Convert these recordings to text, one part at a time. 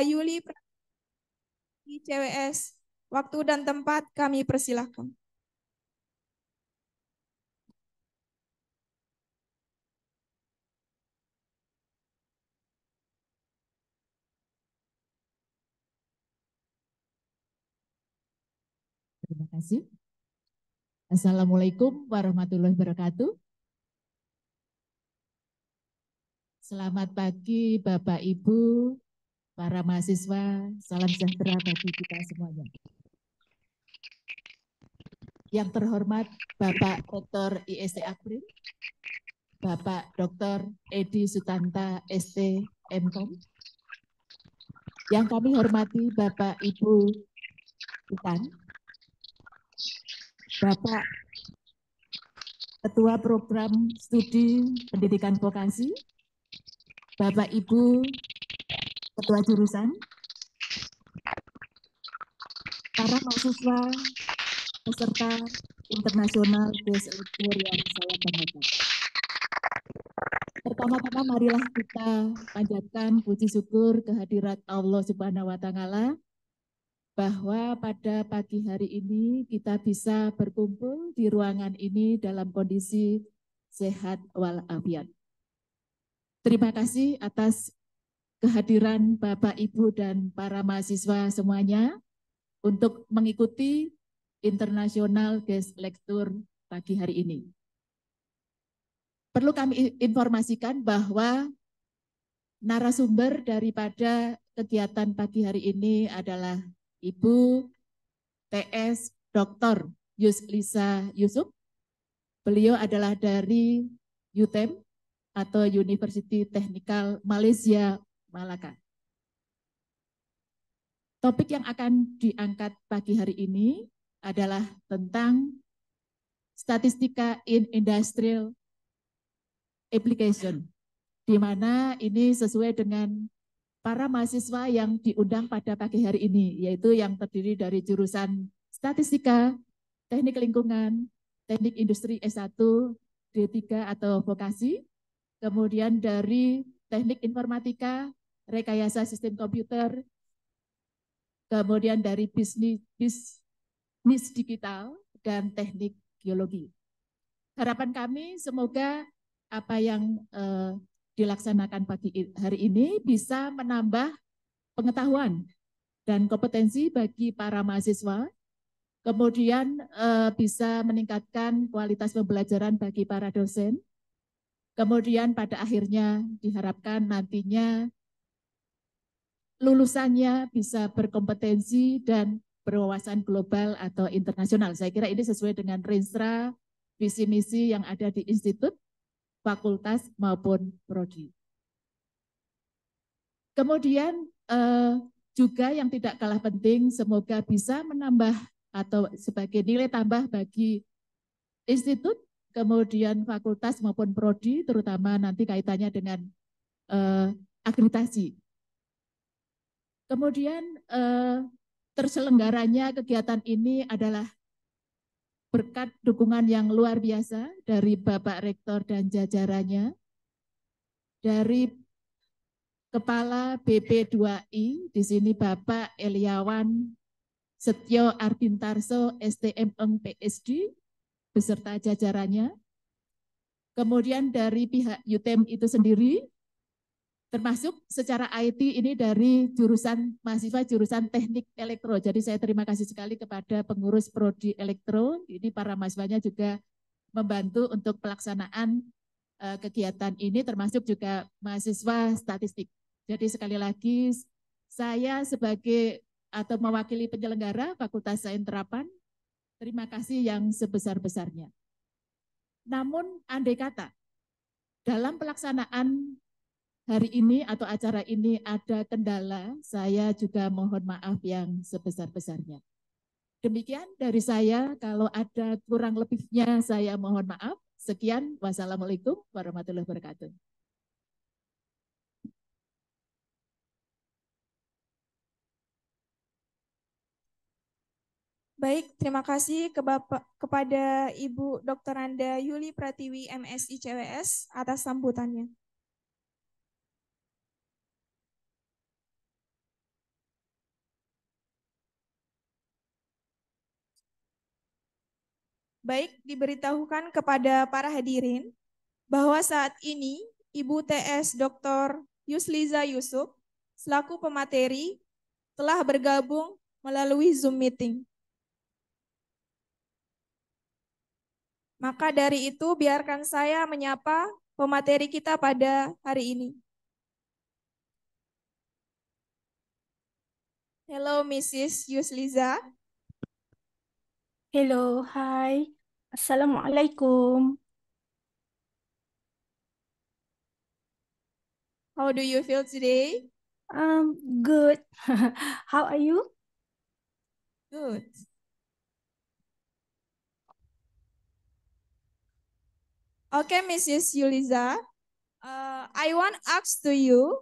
Yuli Pratiwi CWS. Waktu dan tempat kami persilahkan. Terima kasih. Assalamualaikum warahmatullahi wabarakatuh. Selamat pagi Bapak Ibu, para mahasiswa, salam sejahtera bagi kita semuanya. Yang terhormat Bapak Rektor IST AKPRIND, Bapak Dr. Edi Sutanta ST M.Kom. Yang kami hormati Bapak Ibu Dekan, Bapak Ketua Program Studi Pendidikan Vokasi, Bapak Ibu Ketua Jurusan, para mahasiswa, peserta internasional guest lecture yang saya banggakan. Pertama-tama marilah kita panjatkan puji syukur kehadirat Allah Subhanahu wa Ta'ala bahwa pada pagi hari ini kita bisa berkumpul di ruangan ini dalam kondisi sehat walafiat. Terima kasih atas kehadiran Bapak, Ibu, dan para mahasiswa semuanya untuk mengikuti International Guest Lecture pagi hari ini. Perlu kami informasikan bahwa narasumber daripada kegiatan pagi hari ini adalah Ibu TS Dr. Yuslisa Yusuf. Beliau adalah dari UTeM atau Universiti Teknikal Malaysia Melaka. Topik yang akan diangkat pagi hari ini adalah tentang statistika in industrial application, di mana ini sesuai dengan para mahasiswa yang diundang pada pagi hari ini, yaitu yang terdiri dari jurusan statistika, teknik lingkungan, teknik industri S1, D3 atau vokasi, kemudian dari teknik informatika, rekayasa sistem komputer, kemudian dari bisnis digital, dan teknik geologi. Harapan kami semoga apa yang dilaksanakan pagi hari ini bisa menambah pengetahuan dan kompetensi bagi para mahasiswa, kemudian bisa meningkatkan kualitas pembelajaran bagi para dosen, kemudian pada akhirnya diharapkan nantinya lulusannya bisa berkompetensi dan berwawasan global atau internasional. Saya kira ini sesuai dengan renstra visi misi yang ada di Institut, Fakultas maupun Prodi. Kemudian juga yang tidak kalah penting, semoga bisa menambah atau sebagai nilai tambah bagi Institut, kemudian Fakultas maupun Prodi, terutama nanti kaitannya dengan akreditasi. Kemudian terselenggaranya kegiatan ini adalah berkat dukungan yang luar biasa dari Bapak Rektor dan jajarannya, dari Kepala BP2I, di sini Bapak Eliawan Setio Arbintarso, STM Ph.D, beserta jajarannya. Kemudian dari pihak UTeM itu sendiri, termasuk secara IT ini dari jurusan mahasiswa jurusan teknik elektro. Jadi saya terima kasih sekali kepada pengurus Prodi Elektro. Ini para mahasiswanya juga membantu untuk pelaksanaan kegiatan ini, termasuk juga mahasiswa statistik. Jadi sekali lagi saya sebagai atau mewakili penyelenggara Fakultas Sains Terapan, terima kasih yang sebesar-besarnya. Namun andai kata dalam pelaksanaan hari ini atau acara ini ada kendala, saya juga mohon maaf yang sebesar-besarnya. Demikian dari saya, kalau ada kurang lebihnya saya mohon maaf. Sekian, wassalamualaikum warahmatullahi wabarakatuh. Baik, terima kasih kepada Ibu Dr. Anda Yuli Pratiwi M.Sc CWS atas sambutannya. baik diberitahukan kepada para hadirin bahwa saat ini Ibu TS Dr. Yusliza Yusuf selaku pemateri telah bergabung melalui Zoom meeting. Maka dari itu biarkan saya menyapa pemateri kita pada hari ini. Hello Mrs. Yusliza. Hello, hi. Assalamualaikum. How do you feel today? Good. How are you? Good. Okay, Mrs. Yuliza, I want to ask to you,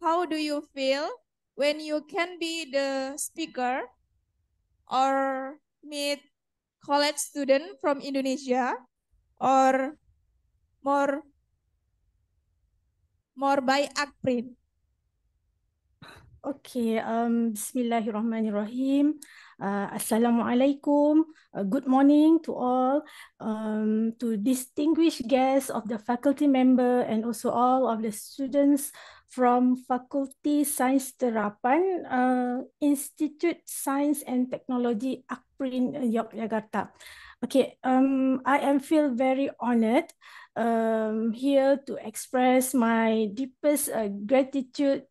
how do you feel when you can be the speaker or meet college student from Indonesia or more by AKPRIND? Okay, Bismillahirrahmanirrahim. Assalamualaikum. Good morning to all, to distinguished guests of the faculty member and also all of the students from Fakulty Sains Terapan, Institut Sains and Teknologi AKPRIND Yogyakarta. Okay, I am feel very honored here to express my deepest gratitude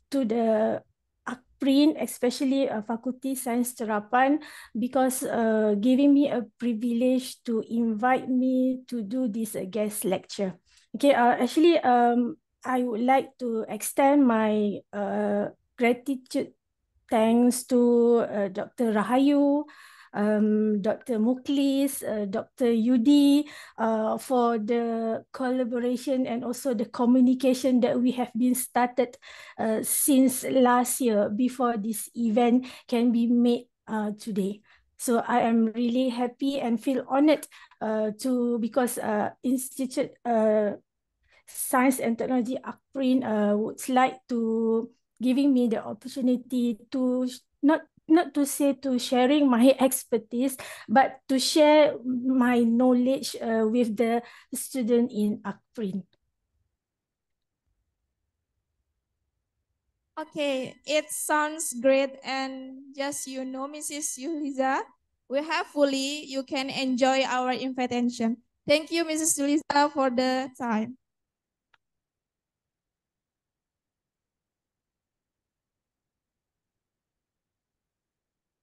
to the AKPRIND, especially Fakulty Sains Terapan, because giving me a privilege to invite me to do this guest lecture. Okay, I would like to extend my gratitude thanks to Dr. Rahayu, Dr. Muklis, Dr. Yudi, for the collaboration and also the communication that we have been started since last year before this event can be made today. So I am really happy and feel honored because Institute Science and Technology AKPRIND would like to giving me the opportunity to not to say to sharing my expertise, but to share my knowledge with the student in AKPRIND. Okay, it sounds great, and just Mrs. Yuliza, we hopefully you can enjoy our invitation. Thank you, Mrs. Yuliza, for the time.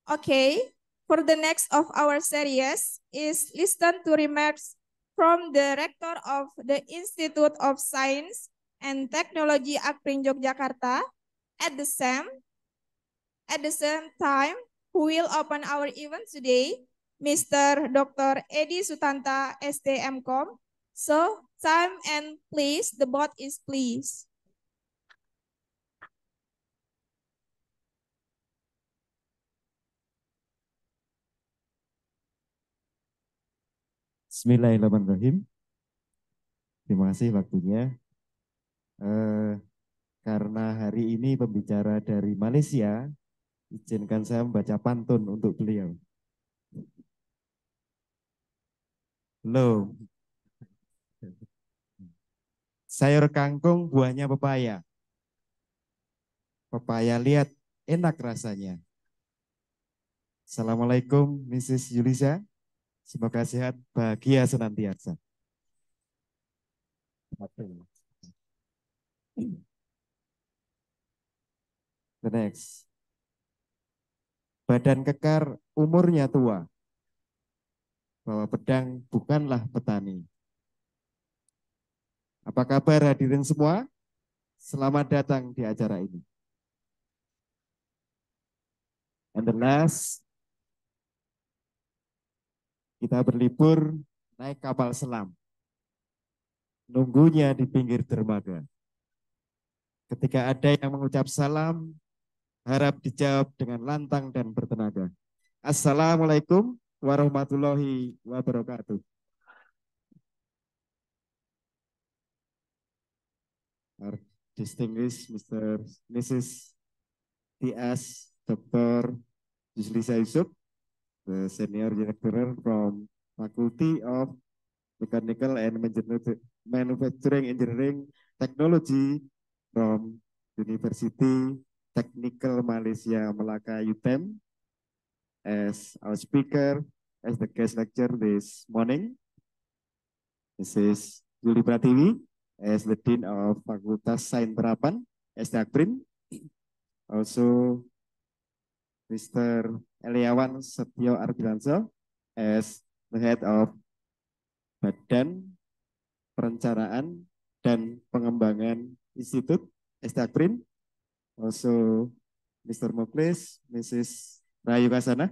Okay, for the next of our series is listen to remarks from the Rector of the Institute of Science and Technology AKPRIND Yogyakarta. At the same time, who will open our event today, Mr. Dr. Edi Sutanta, ST M.Kom. So, time and please, the bot is please. Bismillahirrahmanirrahim. Terima kasih waktunya. Karena hari ini pembicara dari Malaysia, izinkan saya membaca pantun untuk beliau. Halo. Sayur kangkung buahnya pepaya. Pepaya lihat enak rasanya. Assalamualaikum Mrs. Yulisa. Semoga sehat, bahagia senantiasa. The next. Badan kekar umurnya tua. Bahwa pedang bukanlah petani. Apa kabar hadirin semua? Selamat datang di acara ini. And the last, kita berlibur naik kapal selam. Nunggunya di pinggir dermaga. Ketika ada yang mengucap salam, harap dijawab dengan lantang dan bertenaga. Assalamualaikum warahmatullahi wabarakatuh. Our distinguished Mr. Mrs. T.S. Dr. Yusliza Yusuf, the senior lecturer from Faculty of Mechanical and Manufacturing Engineering Technology from Universiti Teknikal Malaysia Melaka UTeM as our speaker, as the guest lecturer this morning. This is Juli Pratiwi as the Dean of Fakultas Sains Terapan, IST AKPRIND. Also, Mr. Eliawan Setio Arbilanso as the head of Badan, Perencanaan, dan Pengembangan Institut, IST AKPRIND. Also, Mr. Muklis, Mrs. Rayu Kasana,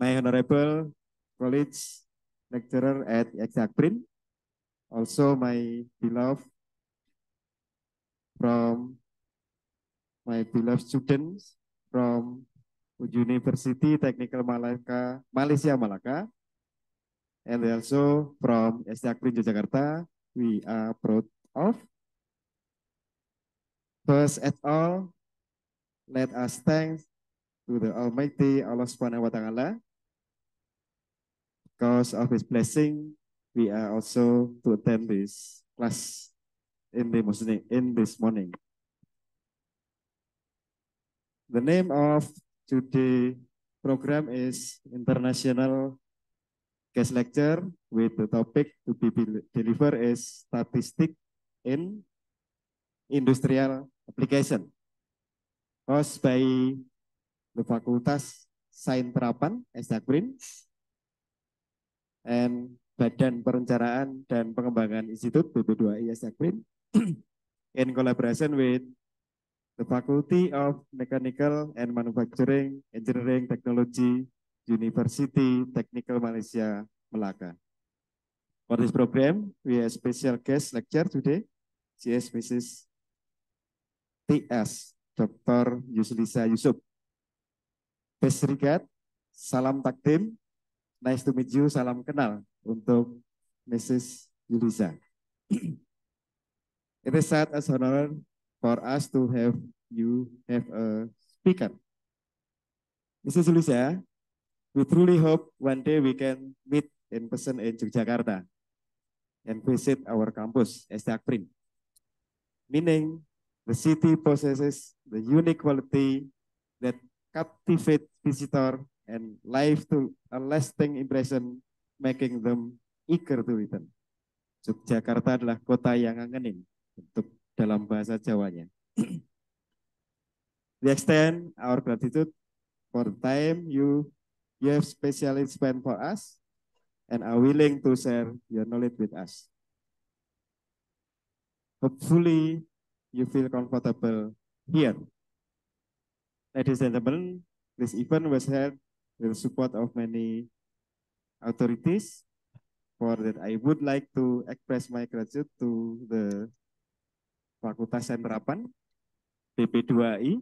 my honorable colleagues, lecturer at IST AKPRIND. Also, my beloved students from Universiti Teknikal Malaysia Melaka, and also from IST AKPRIND Yogyakarta. We are proud of. First at all, let us thank to the Almighty Allah Subhanahu wa Ta'ala. Because of His blessing, we are also to attend this class in this morning. The name of today's program is International Guest Lecture, with the topic to be delivered is Statistic in Industrial Application, hosted by the Fakultas Sains Terapan, IST AKPRIND, and Badan Perencanaan dan Pengembangan Institut BP2I IST AKPRIND, in collaboration with the Faculty of Mechanical and Manufacturing Engineering Technology, Universiti Teknikal Malaysia Melaka. For this program, we have special guest lecture today. She is Mrs. T.S. Dr. Yuslisa Yusuf. Best regard, salam takdim, nice to meet you, salam kenal untuk Mrs. Yulisa. It is such an honor for us to have you have a speaker. Mrs. Yulisa, we truly hope one day we can meet in person in Yogyakarta and visit our campus, IST AKPRIND. Meaning, the city possesses the unique quality that captivate visitor and leave to a lasting impression, making them eager to return. Yogyakarta adalah kota yang ngangenin untuk dalam bahasa Jawanya. We extend our gratitude for the time you have specially spent for us and are willing to share your knowledge with us. Hopefully, you feel comfortable here. Ladies and gentlemen, this event was held with the support of many authorities. For that, I would like to express my gratitude to the Fakultas Terapan, BP2I,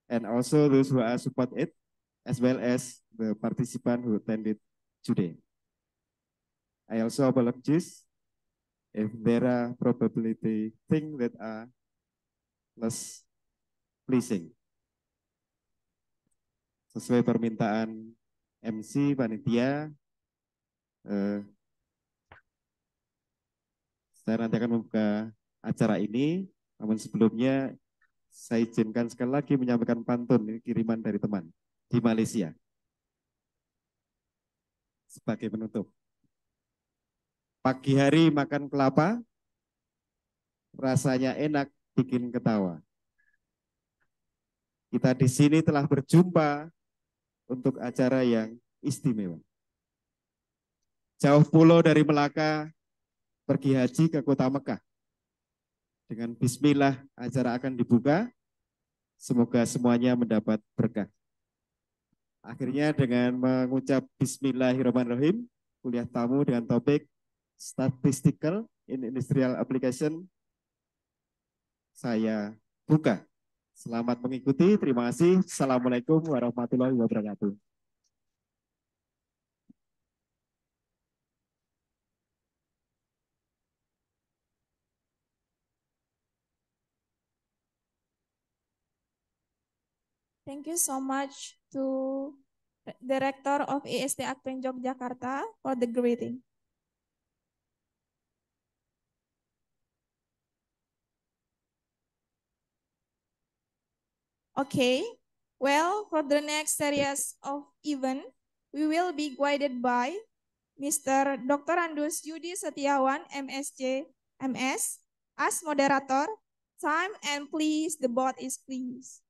and also those who are support it, as well as the participants who attended today. I also apologize if there are probability things that are less pleasing. Sesuai permintaan M.Si panitia, saya nanti akan membuka acara ini, namun sebelumnya saya izinkan sekali lagi menyampaikan pantun, ini kiriman dari teman di Malaysia sebagai penutup. Pagi hari makan kelapa, rasanya enak bikin ketawa. Kita di sini telah berjumpa untuk acara yang istimewa. Jauh pulau dari Melaka, pergi haji ke kota Mekah. Dengan bismillah acara akan dibuka, semoga semuanya mendapat berkah. Akhirnya dengan mengucap bismillahirrahmanirrahim, kuliah tamu dengan topik Statistical in Industrial Application, saya buka. Selamat mengikuti, terima kasih. Assalamualaikum warahmatullahi wabarakatuh. Thank you so much to the Rector of IST AKPRIND Yogyakarta for the greeting. Okay, well, for the next series of event, we will be guided by Mr. Dr. Andus Yudi Setiawan, M.Sc, M.S, as moderator. Time and please, the board is please.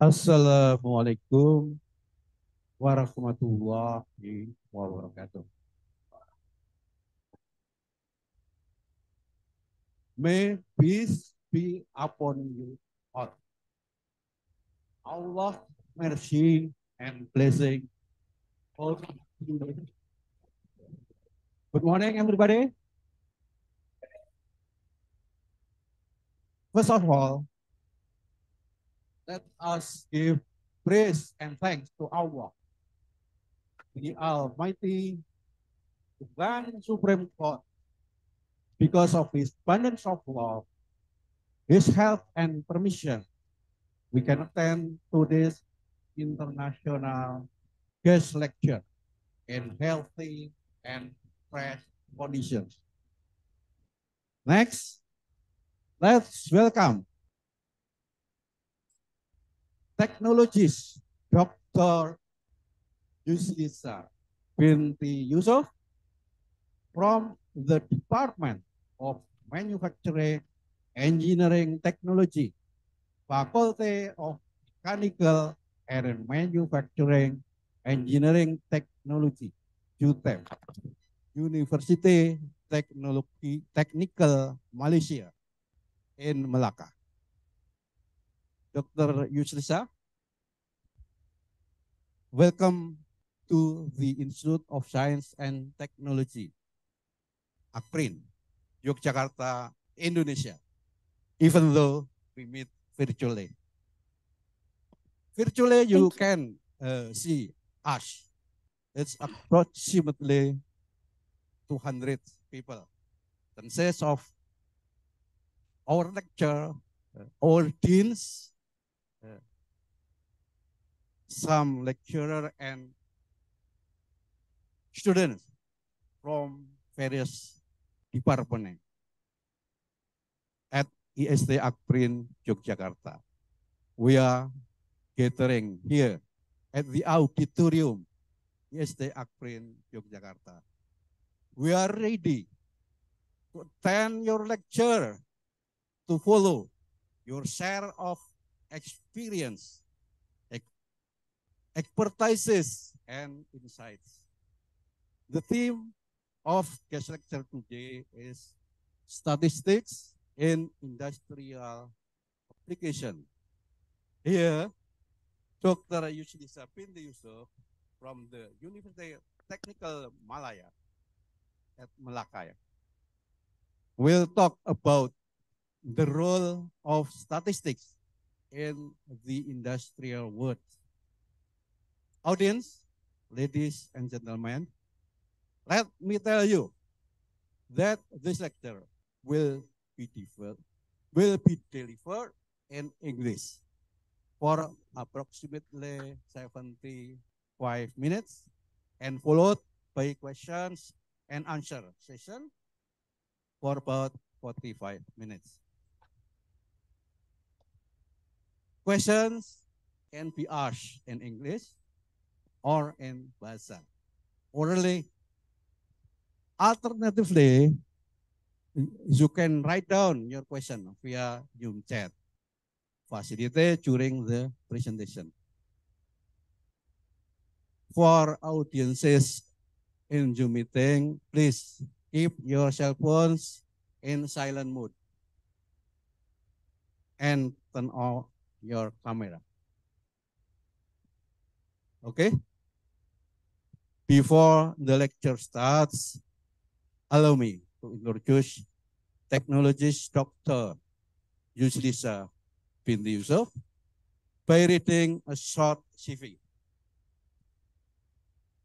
Assalamualaikum warahmatullahi wabarakatuh. May peace be upon you all. Allah, mercy and blessing. Good morning, everybody. First of all, let us give praise and thanks to Allah, the Almighty, the Grand Supreme Court, because of His abundance of love, His help and permission. We can attend to this international guest lecture in healthy and fresh conditions. Next, let's welcome Technologist Dr. Yuslisa binti Yusuf from the Department of Manufacturing Engineering Technology, Faculty of Mechanical and Manufacturing Engineering Technology, UTeM, Universiti Teknologi Teknikal Malaysia in Melaka. Dr. Yuslisa, welcome to the Institute of Science and Technology, AKPRIND, Yogyakarta, Indonesia, even though we meet virtually. Virtually, you can see us. It's approximately 200 people. Consists of our lecture, our deans, some lecturer and students from various departments at IST AKPRIND Yogyakarta. We are gathering here at the auditorium IST AKPRIND Yogyakarta. We are ready to attend your lecture, to follow your share of experience, expertises, and insights. The theme of guest lecture today is Statistics in Industrial Application. Here, Dr. Yuslisa binti Yusuf from the Universiti Teknikal Malaysia at Melaka. We'll talk about the role of statistics in the industrial world. Audience, ladies and gentlemen, let me tell you that this lecture will be delivered in English for approximately 75 minutes and followed by questions and answer session for about 45 minutes. Questions can be asked in English or in Bahasa. Orally, alternatively, you can write down your question via Zoom chat facility during the presentation. For audiences in Zoom meeting, please keep your cell phones in silent mode and turn off your camera. Okay? Before the lecture starts, allow me to introduce Technologist Dr. Yuslisa Binti Yusuf by reading a short CV.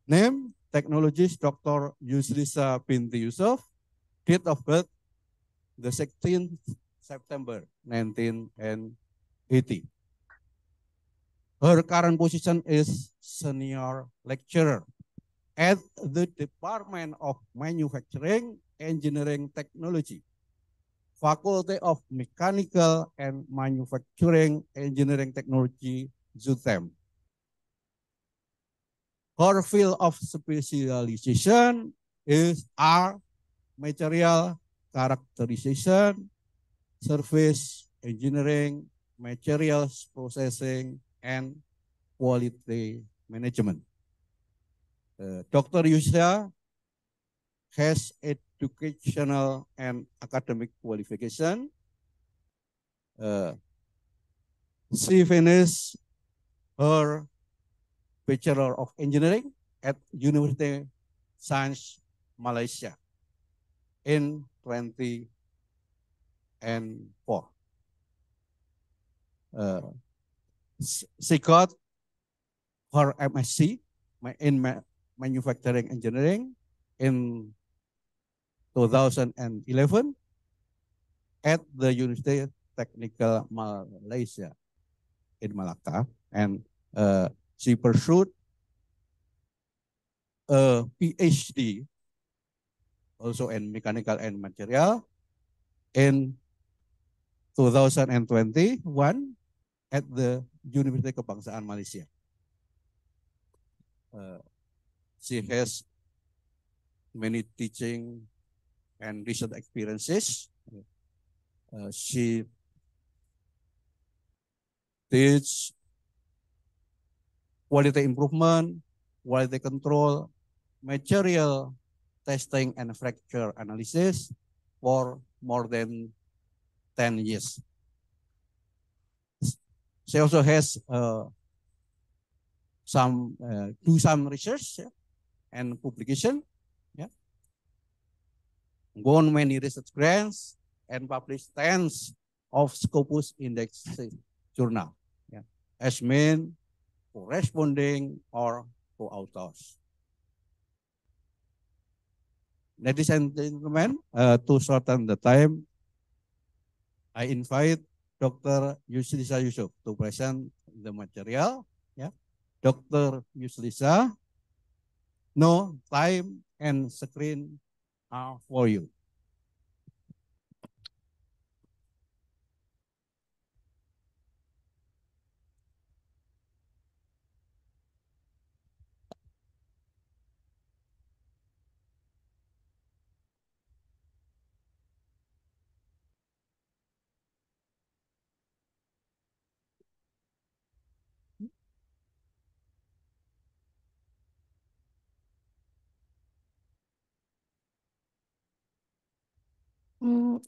Name, Technologist Dr. Yuslisa Binti Yusuf, date of birth, the 16th September 1980. Her current position is senior lecturer at the Department of Manufacturing Engineering Technology, Faculty of Mechanical and Manufacturing Engineering Technology, UTeM. Her field of specialization is R, material characterization, service engineering, materials processing, and quality management. Dr. Yusra has educational and academic qualification. She finished her Bachelor of Engineering at Universiti Sains Malaysia in 2004. She got her M.Sc in Manufacturing Engineering in 2011 at the Universiti Teknikal Malaysia in Melaka, and she pursued a Ph.D. also in Mechanical and Material in 2021 at the Universiti Kebangsaan Malaysia. She has many teaching and research experiences. She teach quality improvement, quality control, material testing and fracture analysis for more than 10 years. She also has some research and publication, won many research grants and published tens of Scopus Index journal, as main corresponding or co-authors. Ladies and gentlemen, to shorten the time, I invite Dr. Yuslisa Yusuf to present the material. Dr. Yuslisa, no time and screen are for you.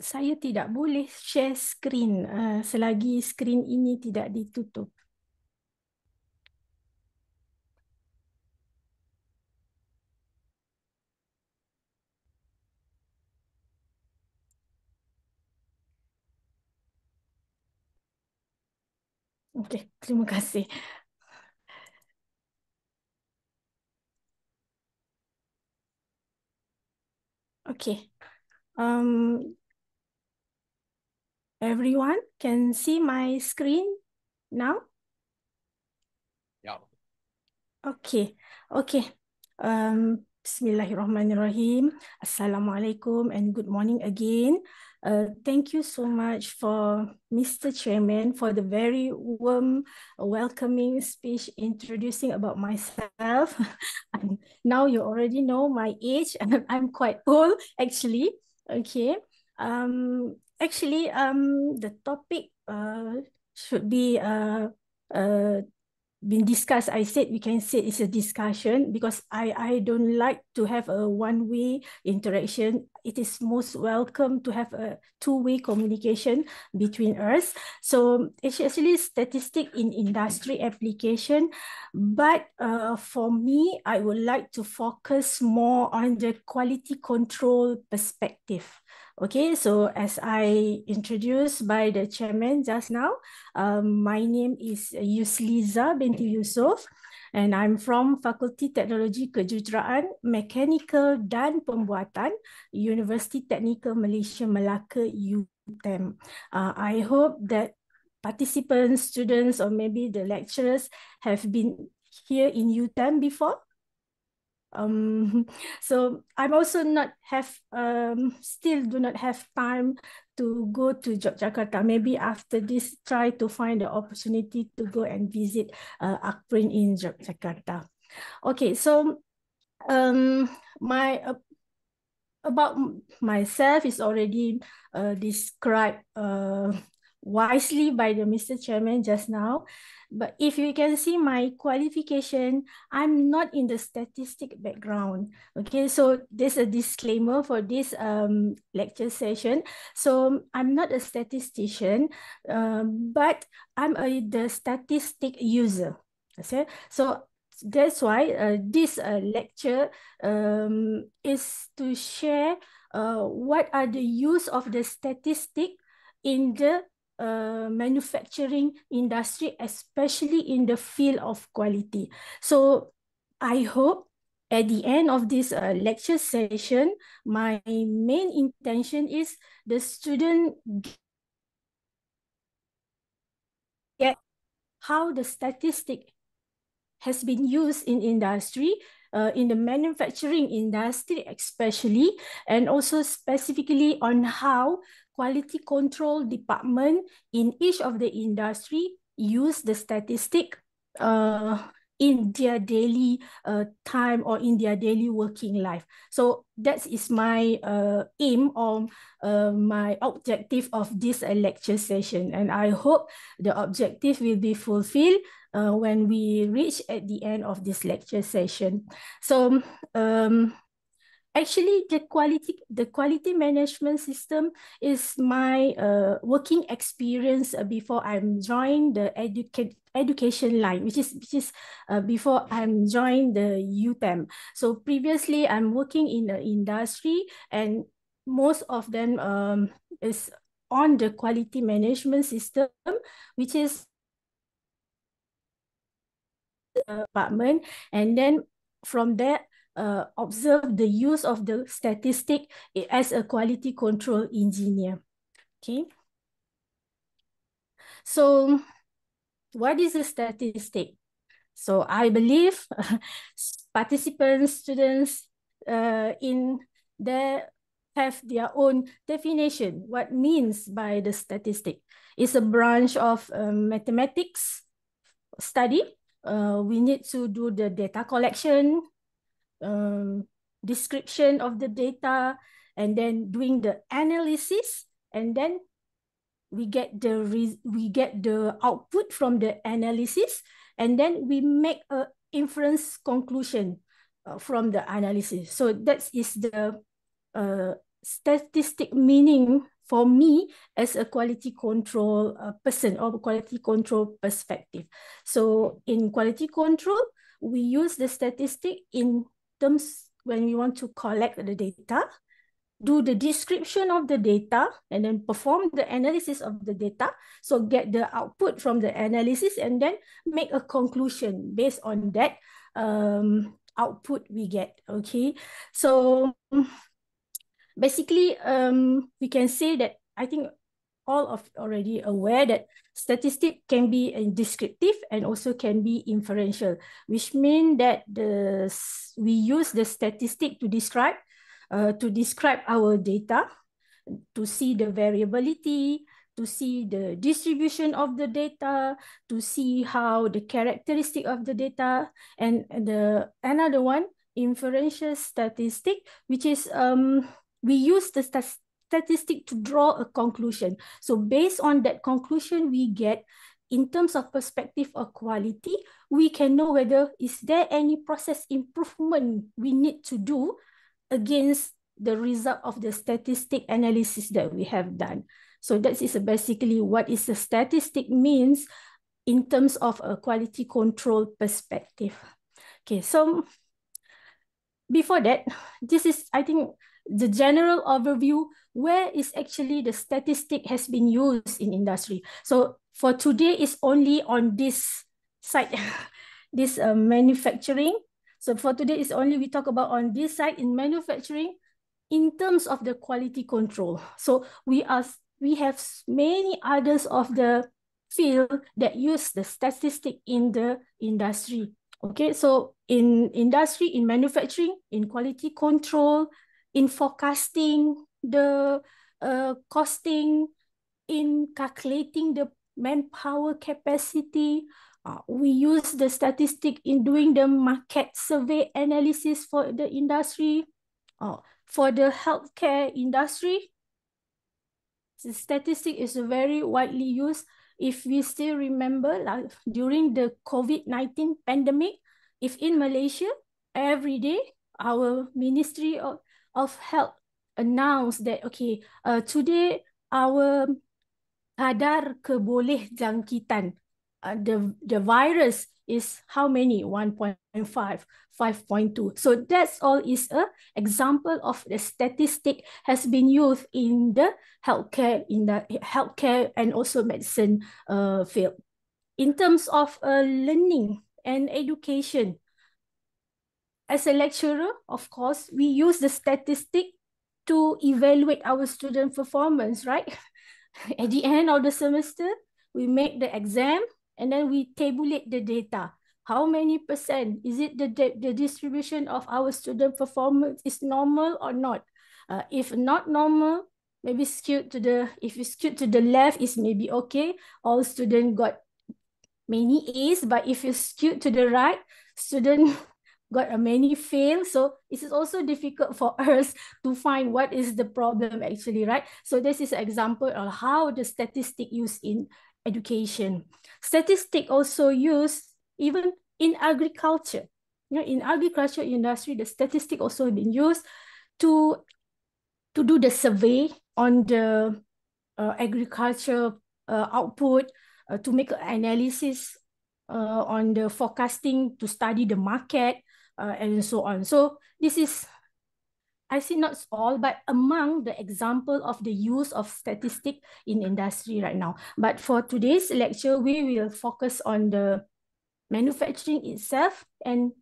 Saya tidak boleh share screen selagi screen ini tidak ditutup. Okay, terima kasih. Okay. Everyone can see my screen now? Yeah. Okay. Okay. Bismillahirrahmanirrahim. Assalamualaikum and good morning again. Thank you so much for Mr. Chairman for the very warm, welcoming speech introducing about myself. Now you already know my age. I'm quite old actually. Okay. The topic should be been discussed. I said we can say it's a discussion because I don't like to have a one-way interaction. It is most welcome to have a two-way communication between us. So it's actually statistic in industry application, but for me, I would like to focus more on the quality control perspective. Okay, so as I introduced by the chairman just now, my name is Yusliza binti Yusof, and I'm from Fakulti Teknologi Kejuruteraan, Mechanical dan Pembuatan, Universiti Teknikal Malaysia Melaka, UTeM. I hope that participants, students, or maybe the lecturers have been here in UTeM before. So I'm also still do not have time to go to Yogyakarta. Maybe after this, try to find the opportunity to go and visit AKPRIND in Yogyakarta. Okay, so about myself is already described wisely by the Mr. Chairman just now. But if you can see my qualification, I'm not in the statistic background. Okay, so there's a disclaimer for this lecture session. So I'm not a statistician, but I'm the statistic user. Okay, so that's why this lecture is to share what are the use of the statistic in the manufacturing industry, especially in the field of quality. So I hope at the end of this lecture session, my main intention is the student get how the statistic has been used in industry, in the manufacturing industry especially, and also specifically on how quality control department in each of the industry use the statistic in their daily time or in their daily working life. So that is my aim or my objective of this lecture session. And I hope the objective will be fulfilled when we reach at the end of this lecture session. So actually, the quality management system is my working experience before I'm joined the education line, which is before I'm joined the UTeM. So previously, I'm working in the industry, and most of them is on the quality management system, which is department, and then from there observe the use of the statistic as a quality control engineer. Okay, so what is a statistic? So I believe participants, students in there have their own definition. What means by the statistic? It's a branch of mathematics study. We need to do the data collection, description of the data, and then doing the analysis, and then we get the output from the analysis, and then we make a inference conclusion from the analysis. So that is the statistic meaning for me as a quality control person or quality control perspective. So in quality control, we use the statistic in terms when we want to collect the data. do the description of the data, and then perform the analysis of the data. So get the output from the analysis and then make a conclusion based on that output we get. Okay, so basically we can say that I think all of already aware that statistic can be descriptive and also can be inferential, which means that we use the statistic to describe our data, to see the variability, to see the distribution of the data, to see how the characteristic of the data, and another one, inferential statistic, which is we use the statistic to draw a conclusion. So based on that conclusion we get, in terms of perspective of quality, we can know whether is there any process improvement we need to do against the result of the statistic analysis that we have done. So that is basically what is the statistic means in terms of a quality control perspective. Okay, so before that, this is, I think, the general overview where is actually the statistic has been used in industry. So for today, it's only on this side, this manufacturing. So for today, it's only we talk about on this side in manufacturing in terms of the quality control. So we have many others of the field that use the statistic in the industry. Okay, so in industry, in manufacturing, in quality control, in forecasting the costing, in calculating the manpower capacity, we use the statistic in doing the market survey analysis for the industry. For the healthcare industry, the statistic is very widely used. If we still remember, like during the COVID-19 pandemic, if in Malaysia, every day, our Ministry of Health announced that, okay, today our kadar keboleh jangkitan, the virus is how many? 1.5, 5.2. So that's all is a example of the statistic has been used in the healthcare and also medicine field. In terms of learning and education, as a lecturer, of course, we use the statistic to evaluate our student performance, right? At the end of the semester, we make the exam and then we tabulate the data. How many percent? Is it the distribution of our student performance is normal or not? If not normal, maybe skewed to the, if it's skewed to the left, is maybe okay. All students got many A's, but if it's skewed to the right, student got a many fail. So it is also difficult for us to find what is the problem actually, right? So this is an example of how the statistic used in education. Statistic also used even in agriculture. You know, in agriculture industry, the statistic also been used to do the survey on the agriculture output, to make an analysis on the forecasting, to study the market, and so on. So this is, I see not all, but among the example of the use of statistic in industry right now. But for today's lecture, we will focus on the manufacturing itself and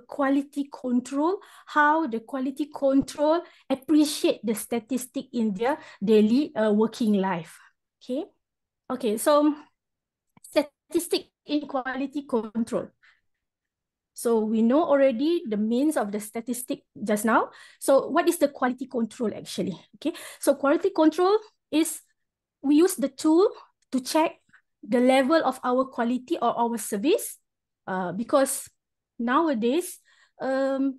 quality control, how the quality control appreciate the statistic in their daily working life. Okay, so statistic in quality control. So we know already the means of the statistic just now. So what is the quality control actually? Okay, so quality control is we use the tool to check the level of our quality or our service, because nowadays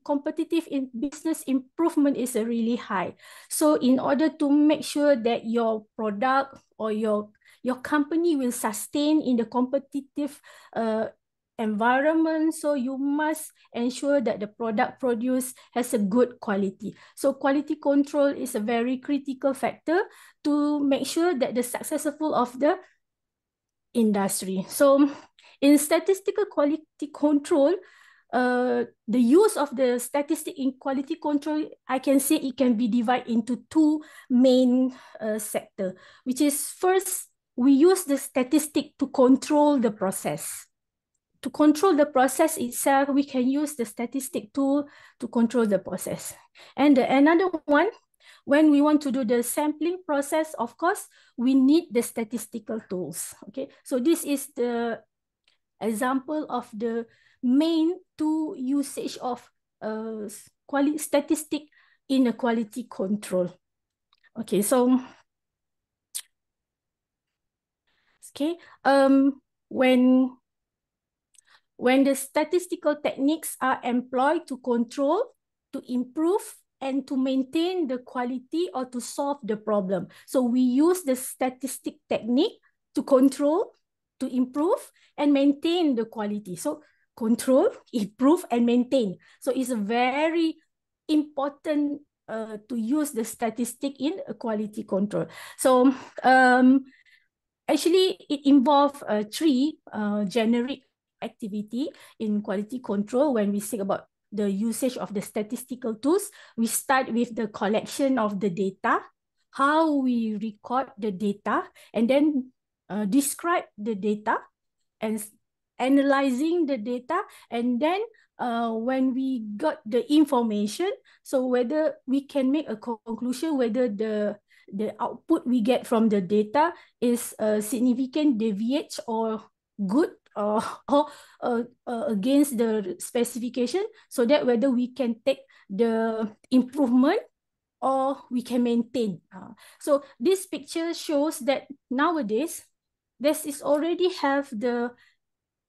competitive in business improvement is really high. So in order to make sure that your product or your company will sustain in the competitive environment, so you must ensure that the product produced has a good quality. So quality control is a very critical factor to make sure that the successful of the industry. So in statistical quality control, the use of the statistic in quality control, I can say it can be divided into two main sectors, which is first, we use the statistic to control the process. To control the process itself, we can use the statistic tool to control the process. And another one, when we want to do the sampling process, of course, we need the statistical tools. Okay, so this is the example of the main two usage of statistic in a quality control. Okay, so when the statistical techniques are employed to control, to improve, and to maintain the quality or to solve the problem. So we use the statistic technique to control, to improve, and maintain the quality. So control, improve, and maintain. So it's a very important to use the statistic in a quality control. So actually, it involves three generic activity in quality control. When we speak about the usage of the statistical tools, we start with the collection of the data, how we record the data, and then describe the data, and analyzing the data, and then when we got the information, so whether we can make a conclusion whether the output we get from the data is significant, deviates, or good, or against the specification, so that whether we can take the improvement or we can maintain. So this picture shows that nowadays, this is already have the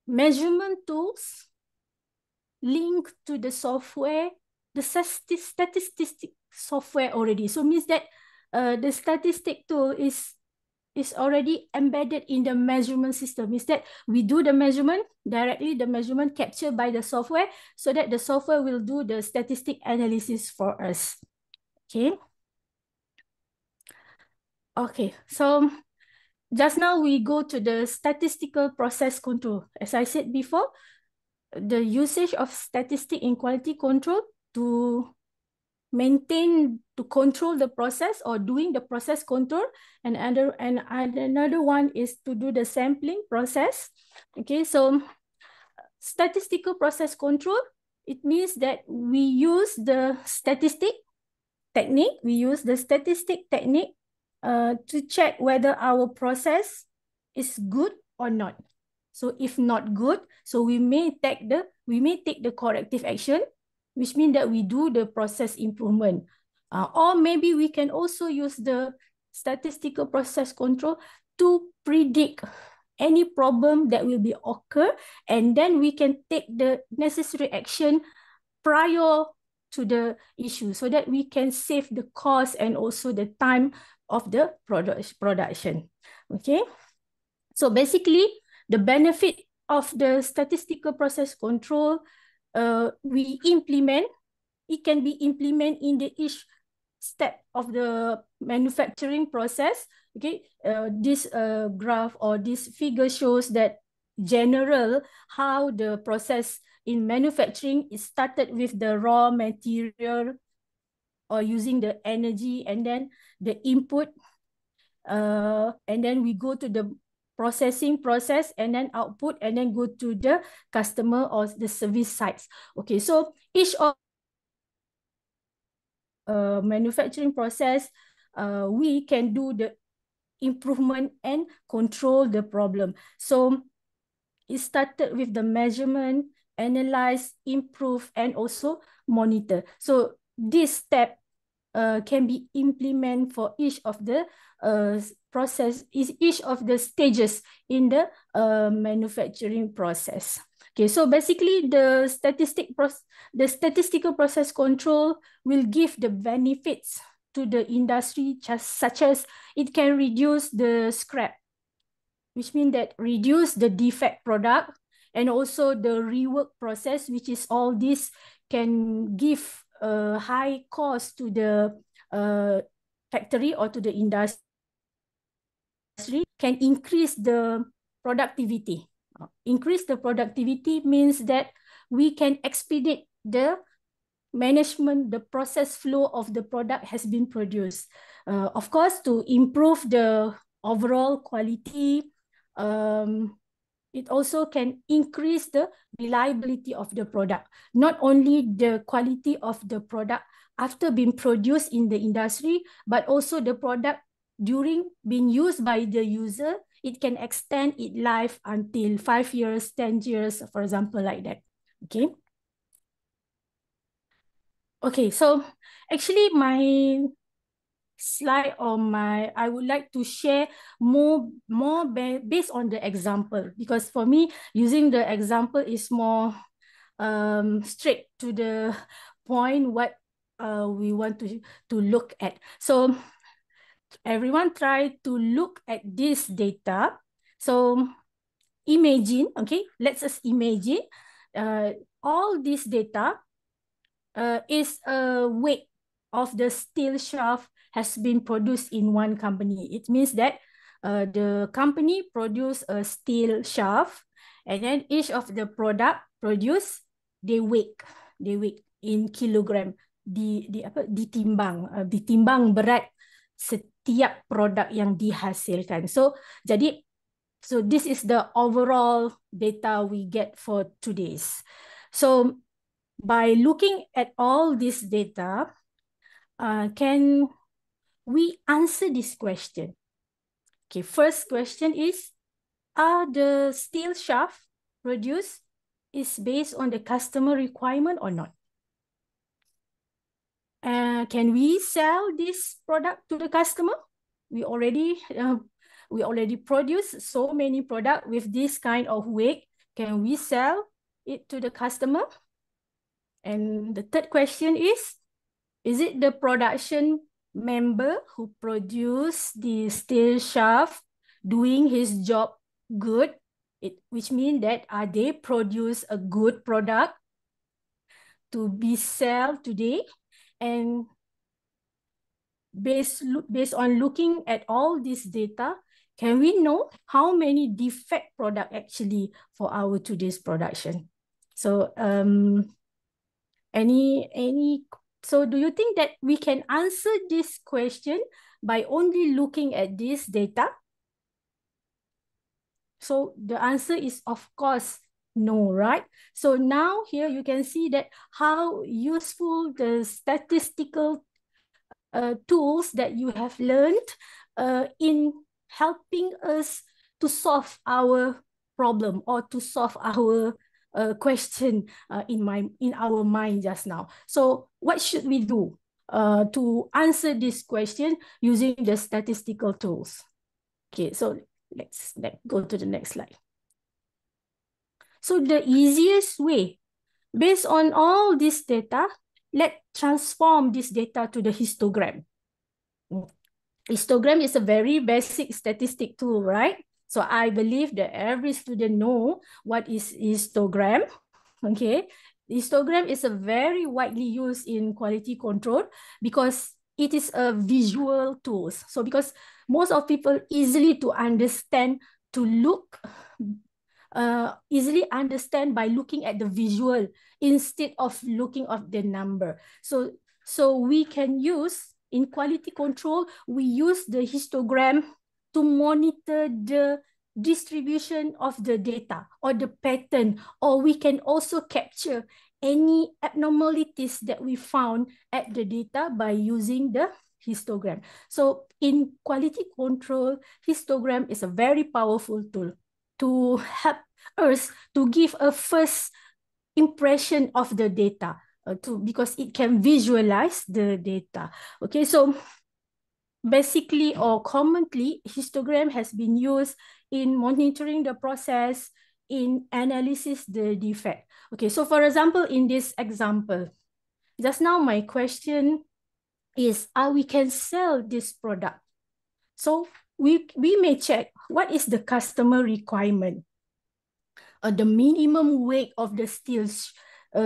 measurement tools linked to the software, the statistic software already. So means that the statistic tool is already embedded in the measurement system. Means that we do the measurement directly, the measurement captured by the software, so that the software will do the statistic analysis for us. Okay. Okay, so just now we go to the statistical process control. As I said before, the usage of statistic in quality control to maintain, to control the process or doing the process control, and another one is to do the sampling process. Okay, so statistical process control, it means that we use the statistic technique, to check whether our process is good or not. So if not good, so we may take the corrective action, which means that we do the process improvement. Or maybe we can also use the statistical process control to predict any problem that will be occur, and then we can take the necessary action prior to the issue, so that we can save the cost and also the time of the production. Okay, so basically the benefit of the statistical process control, it can be implemented in each step of the manufacturing process. Okay, this graph or this figure shows that general how the process in manufacturing is started with the raw material or using the energy, and then the input, and then we go to the processing process, and then output, and then go to the customer or the service sites. Okay, so each of manufacturing process, we can do the improvement and control the problem. So it started with the measurement, analyze, improve, and also monitor. So this step can be implemented for each of the each of the stages in the manufacturing process. Okay, so basically the statistical process control will give the benefits to the industry, such as it can reduce the scrap, which means that reduce the defect product, and also the rework process, which is all this can give a high cost to the factory or to the industry, can increase the productivity. Increase the productivity means that we can expedite the management, the process flow of the product has been produced. Of course, to improve the overall quality, it also can increase the reliability of the product. Not only the quality of the product after being produced in the industry, but also the product during being used by the user. It can extend its life until 5 years, 10 years, for example, like that. Okay. Okay, so actually my slide I would like to share more based on the example, because for me, using the example is more straight to the point what we want to look at. So everyone try to look at this data. So imagine, okay, let's just imagine all this data is a weight of the steel shaft has been produced in one company. It means that the company produce a steel shaft, and then each of the product produced, they weigh in kilogram, ditimbang berat setiap produk yang dihasilkan. So this is the overall data we get for today's. So by looking at all this data, can we answer this question? Okay, first question is, are the steel shaft produced is based on the customer requirement or not? Can we sell this product to the customer? We already produce so many products with this kind of weight. Can we sell it to the customer? And the third question is it the production member who produced the steel shaft doing his job good? Which means that they produce a good product to be sold today. And based on looking at all this data, can we know how many defect product actually for our today's production? So so do you think that we can answer this question by only looking at this data? So the answer is of course no, right? So now here you can see that how useful the statistical tools that you have learned in helping us to solve our problem or to solve our question in our mind just now. So what should we do to answer this question using the statistical tools? Okay, so let's go to the next slide. So the easiest way, based on all this data, let's transform this data to the histogram. Histogram is a very basic statistic tool, right? So I believe that every student know what is histogram. Okay, histogram is a very widely used in quality control because it is a visual tool. So because most of people easily to understand, to look, easily understand by looking at the visual instead of looking at the number. So we can use, in quality control, we use the histogram to monitor the distribution of the data or the pattern, or we can also capture any abnormalities that we found at the data by using the histogram. So in quality control, histogram is a very powerful tool to help us to give a first impression of the data, because it can visualize the data. Okay, so basically or commonly, histogram has been used in monitoring the process, in analysis the defect. Okay, so for example, in this example, just now my question is, we can sell this product. So we may check what is the customer requirement, the minimum weight of the steel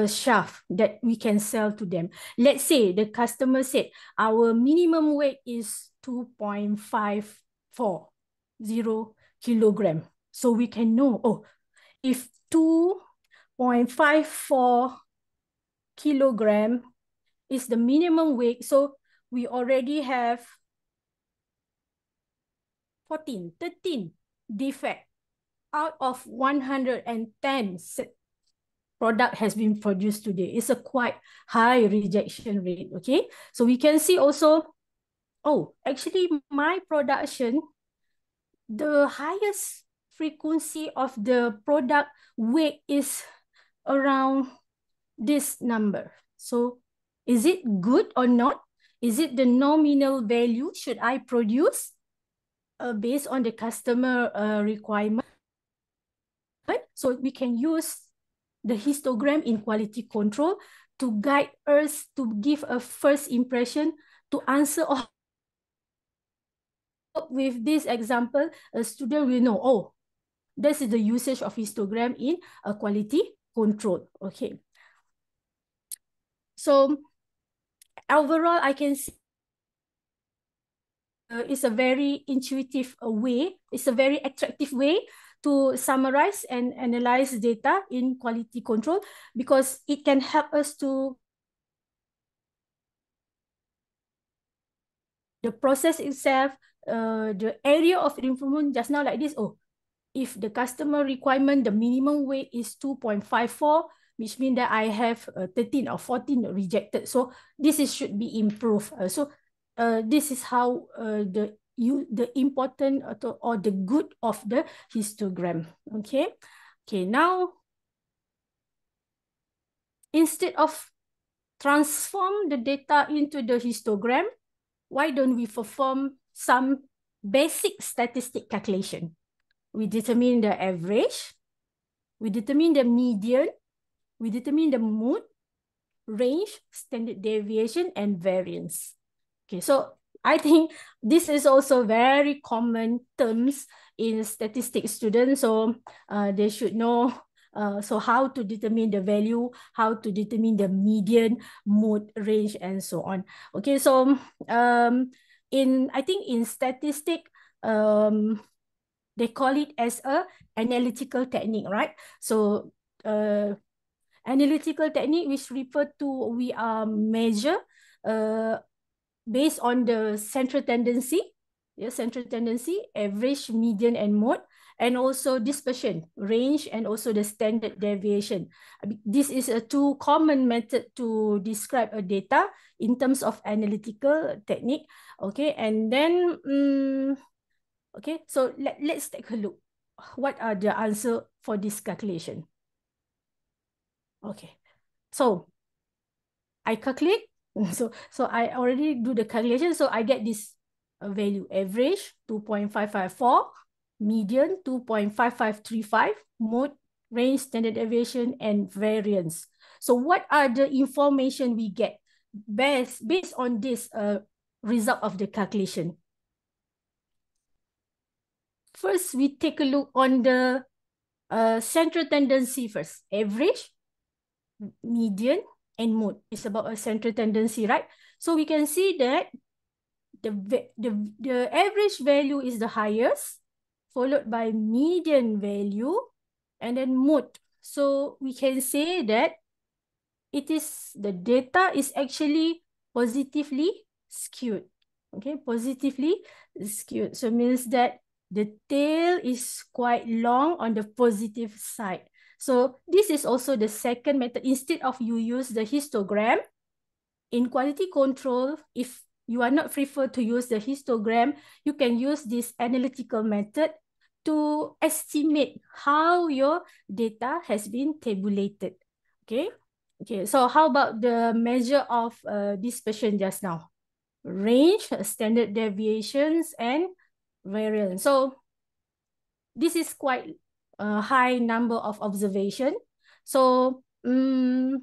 shaft that we can sell to them. Let's say the customer said our minimum weight is 2.540 kilogram. So we can know, if 2 0.54 kilogram is the minimum weight. So we already have 13 defect out of 110 product has been produced today. It's a quite high rejection rate, okay? So we can see also, oh, actually my production, the highest frequency of the product weight is around this number. So is it good or not? Is it the nominal value should I produce based on the customer requirement? So we can use the histogram in quality control to guide us to give a first impression to answer all. With this example, a student will know, oh, this is the usage of histogram in a quality control. Okay. So overall, I can see it's a very intuitive way. It's a very attractive way to summarize and analyze data in quality control because it can help us to the process itself, the area of improvement just now like this. Oh, if the customer requirement, the minimum weight is 2.54, which means that I have 13 or 14 rejected. So this should be improved. This is how the important or the good of the histogram. Okay. Okay. Now, instead of transform the data into the histogram, why don't we perform some basic statistic calculation? We determine the average, we determine the median, we determine the mood, range, standard deviation, and variance. Okay, so I think this is also very common terms in statistics students. So they should know so how to determine the value, how to determine the median, mood, range, and so on. Okay, so I think in statistic, they call it as a analytical technique, right? So analytical technique which refer to we measure based on the central tendency, average, median, and mode, and also dispersion, range, and also the standard deviation. This is a two common method to describe a data in terms of analytical technique. Okay, and then okay, so let's take a look. What are the answer for this calculation? Okay, so I calculate. So I already do the calculation. So I get this value: average 2.554, median 2.5535, mode, range, standard deviation, and variance. So what are the information we get based on this result of the calculation? First, we take a look on the central tendency first. Average, median, and mode. It's about a central tendency, right? So we can see that the average value is the highest, followed by median value, and then mode. So we can say that the data is actually positively skewed. Okay, positively skewed. So means that the tail is quite long on the positive side. So this is also the second method. Instead of you use the histogram, in quality control, if you are not preferred to use the histogram, you can use this analytical method to estimate how your data has been tabulated. Okay. Okay, so how about the measure of dispersion just now? Range, standard deviations, and variance. So this is quite a high number of observation. So the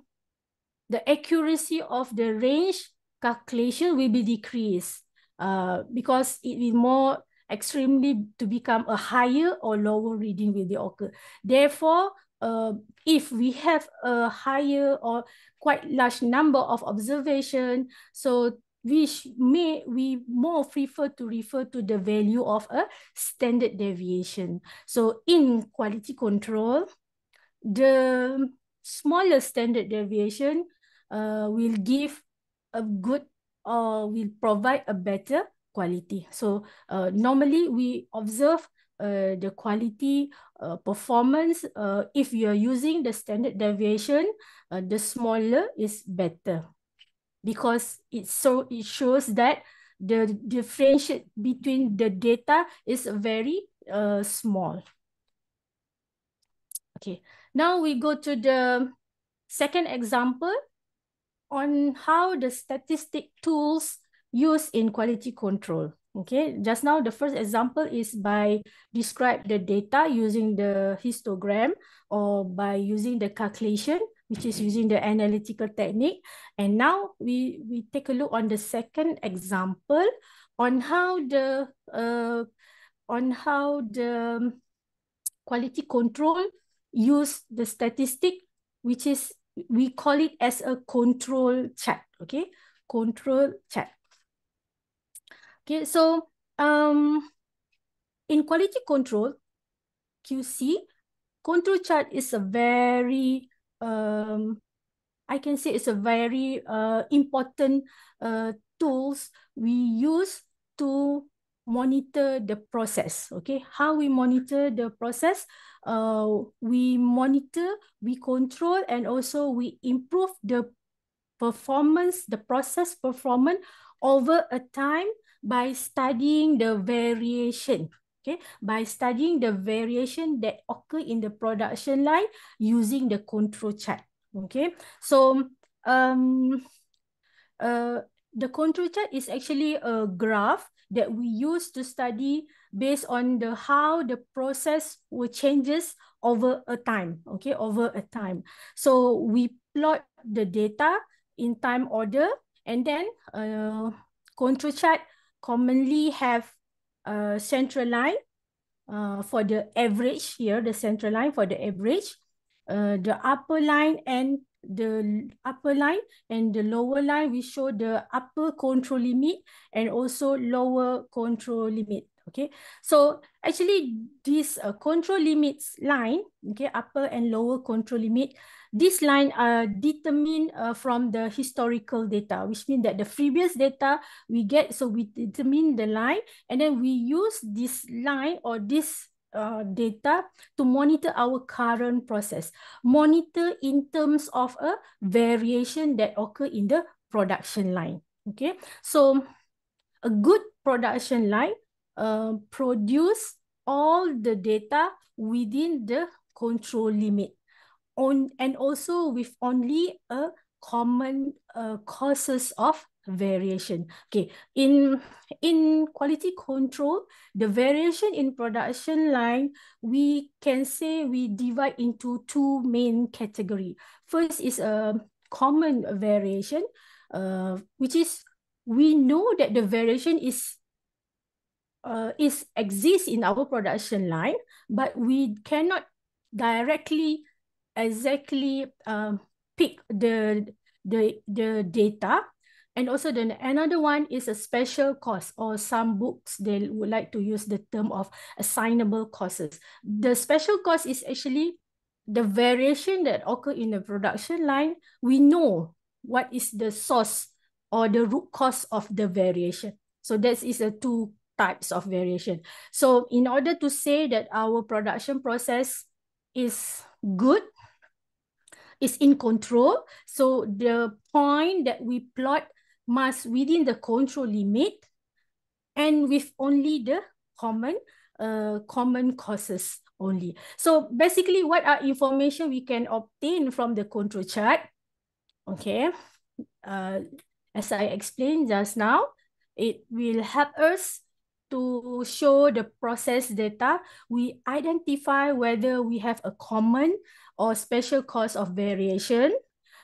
accuracy of the range calculation will be decreased because it will more extremely to become a higher or lower reading will be occur. Therefore, if we have a higher or quite large number of observation, so we more prefer to refer to the value of a standard deviation. So in quality control, the smaller standard deviation will give a good or will provide a better quality. So normally we observe the quality performance if you are using the standard deviation, the smaller is better, because it shows that the differentiate between the data is very small. Okay, now we go to the second example on how the statistic tools used in quality control. Okay, just now the first example is by describe the data using the histogram or by using the calculation, which is using the analytical technique. And now we take a look on the second example on how the quality control use the statistic, which is we call it as a control chart. Okay, control chart. Okay, so in quality control, QC, control chart is a very, I can say it's a very important tools we use to monitor the process. Okay, how we monitor the process? We monitor, we control, and also we improve the performance, the process performance over a time by studying the variation. Okay, by studying the variation that occur in the production line using the control chart. Okay, so the control chart is actually a graph that we use to study based on the how the process will changes over a time. Okay, over a time. So we plot the data in time order, and then control chart commonly have a central line for the average here, the central line for the average, the upper line and the upper line and the lower line, we show the upper control limit and also lower control limit. Okay, so actually this control limits line, okay, upper and lower control limit, this line are determined from the historical data, which means that the previous data we get, so we determine the line and then we use this line or this data to monitor our current process. Monitor in terms of a variation that occur in the production line. Okay, so a good production line produce all the data within the control limit and also with only a common causes of variation. Okay, in quality control, the variation in production line, we can say we divide into two main categories. First is a common variation, which is we know that the variation is exists in our production line, but we cannot directly exactly pick the data. And also then another one is a special cause, or some books they would like to use the term of assignable causes. The special cause is actually the variation that occur in the production line. We know what is the source or the root cause of the variation. So that is a two types of variation. So in order to say that our production process is good, is in control, so the point that we plot must within the control limit and with only the common causes only. So basically what are information we can obtain from the control chart? Okay, as I explained just now, it will help us to show the process data. We identify whether we have a common or special cause of variation.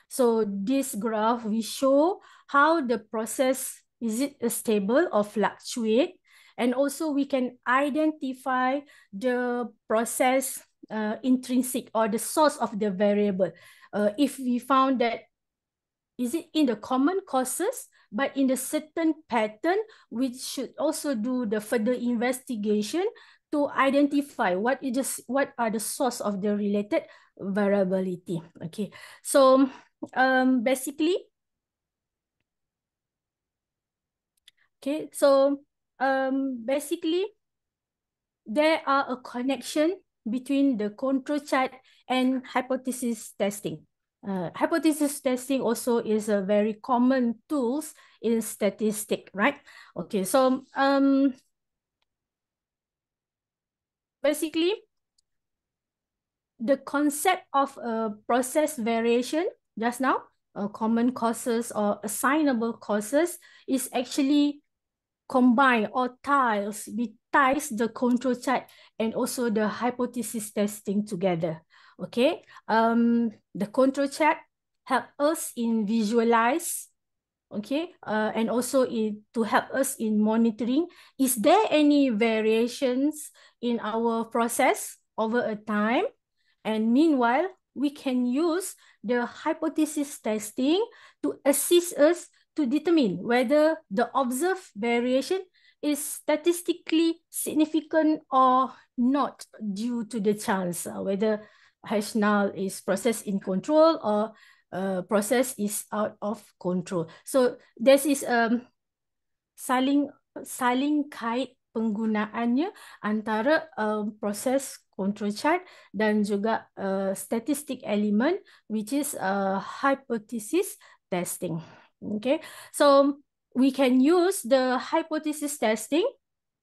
So this graph, we show how the process, is it stable or fluctuate? And also we can identify the process intrinsic or the source of the variable. If we found that, is it in the common causes, but in the certain pattern, we should also do the further investigation to identify what are the source of the related variability. Okay, so basically, there are a connection between the control chart and hypothesis testing. Hypothesis testing also is a very common tools in statistics, right? Okay, so basically, the concept of process variation just now, common causes or assignable causes, is actually combine or ties the control chart and also the hypothesis testing together. Okay, the control chart help us in visualize, okay, and also to help us in monitoring. Is there any variations in our process over a time? And meanwhile, we can use the hypothesis testing to assist us to determine whether the observed variation is statistically significant or not due to the chance, whether hash null is process in control or process is out of control. So this is saling kait penggunaannya antara proses control chart dan juga statistic element, which is hypothesis testing. Okay, so we can use the hypothesis testing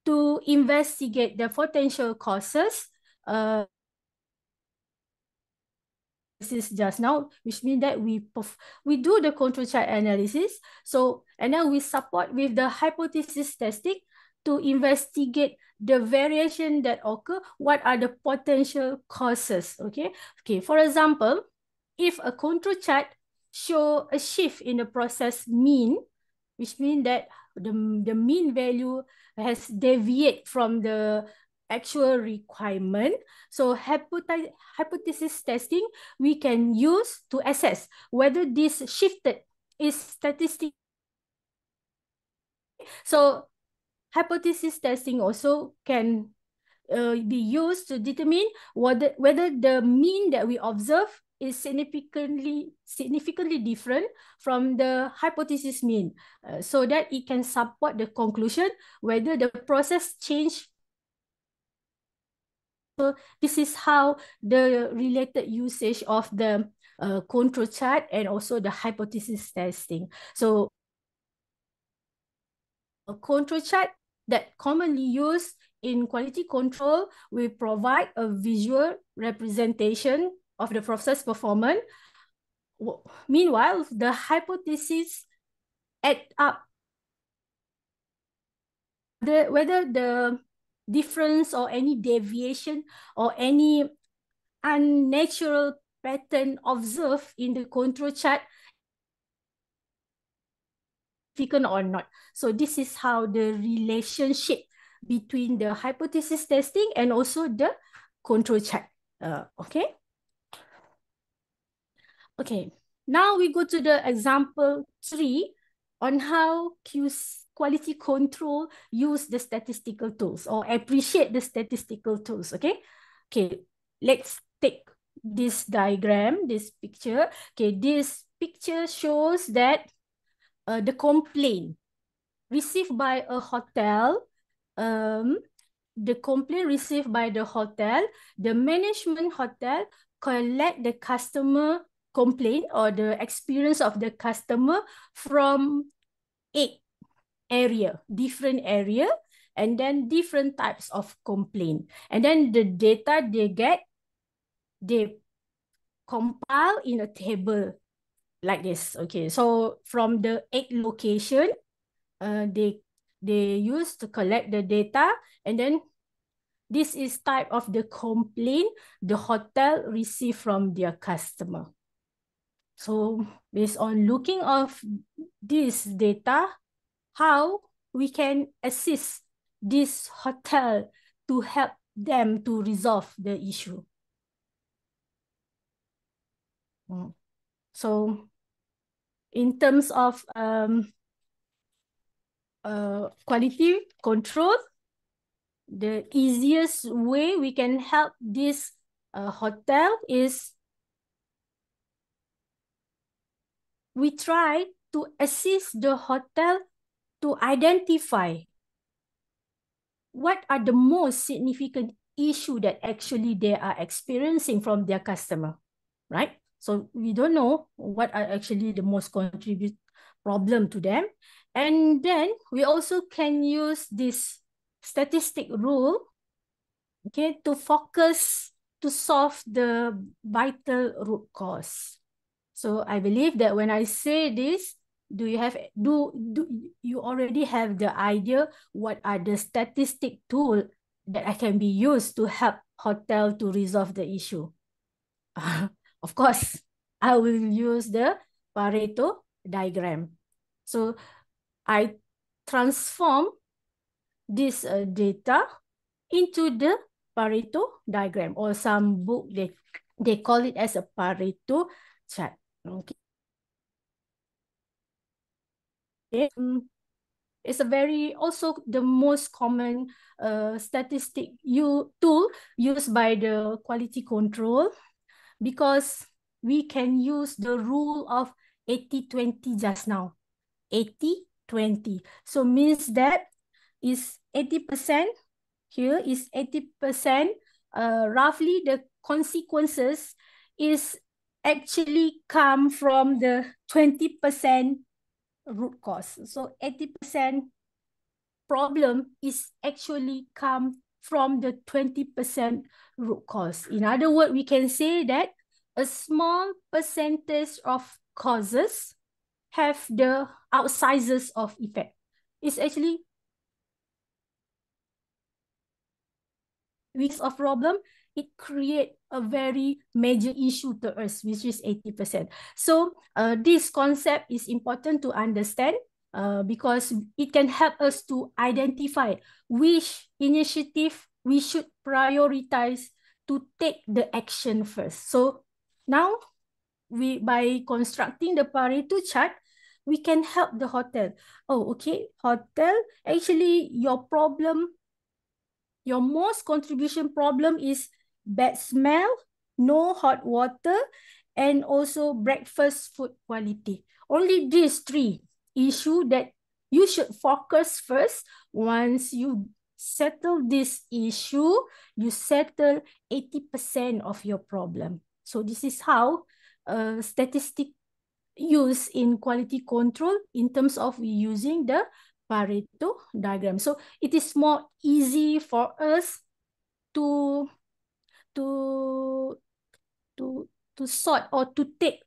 to investigate the potential causes. This is just now, which means that we do the control chart analysis. So, and then we support with the hypothesis testing to investigate the variation that occur. What are the potential causes? Okay. Okay. For example, if a control chart show a shift in the process mean, which means that the mean value has deviated from the actual requirement. So hypothesis testing, we can use to assess whether this shifted is statistic. So hypothesis testing also can be used to determine whether the mean that we observe is significantly different from the hypothesis mean, so that it can support the conclusion whether the process change. So this is how the related usage of the control chart and also the hypothesis testing. So a control chart that commonly used in quality control will provide a visual representation of the process performance. Meanwhile, the hypothesis add up whether the difference or any deviation or any unnatural pattern observed in the control chart or not. So this is how the relationship between the hypothesis testing and also the control chart. Okay. Okay. Now we go to the example 3 on how quality control use the statistical tools or appreciate the statistical tools. Okay. Okay. Let's take this diagram, this picture. Okay. This picture shows that the complaint received by a hotel, the complaint received by the hotel, the management hotel collect the customer complaint or the experience of the customer from 8 different area, and then different types of complaint. And then the data they get, they compile in a table like this. Okay, so from the 8 location, they use to collect the data, and then this is type of the complaint the hotel received from their customer. So based on looking of this data, how we can assist this hotel to help them to resolve the issue. So in terms of quality control, the easiest way we can help this hotel is we try to assist the hotel to identify what are the most significant issue that actually they are experiencing from their customer, right? So we don't know what are actually the most contribute problem to them. And then we also can use this statistic rule, okay, to focus to solve the vital root cause. So I believe that when I say this, do you already have the idea what are the statistic tool that I can be used to help hotel to resolve the issue? Of course, I will use the Pareto diagram. So I transform this data into the Pareto diagram, or some book they call it as a Pareto chart. Okay. It's a very also the most common statistic tool used by the quality control, because we can use the rule of 80-20 just now. 80-20. So means that is 80%. Here is 80%. Roughly the consequences is actually come from the 20% root cause. So 80% problem is actually come from the 20% root cause. In other words, we can say that a small percentage of causes have the outsizers of effect. It's actually weeks of problem, it create a very major issue to us, which is 80%. So this concept is important to understand because it can help us to identify which initiative we should prioritize to take the action first. So now, by constructing the Pareto chart, we can help the hotel. Oh, okay, hotel, actually your problem, your most contribution problem is bad smell, no hot water, and also breakfast food quality. Only these three issues that you should focus first. Once you settle this issue, you settle 80% of your problem. So this is how statistic use in quality control in terms of using the Pareto diagram. So it is more easy for us to sort or to take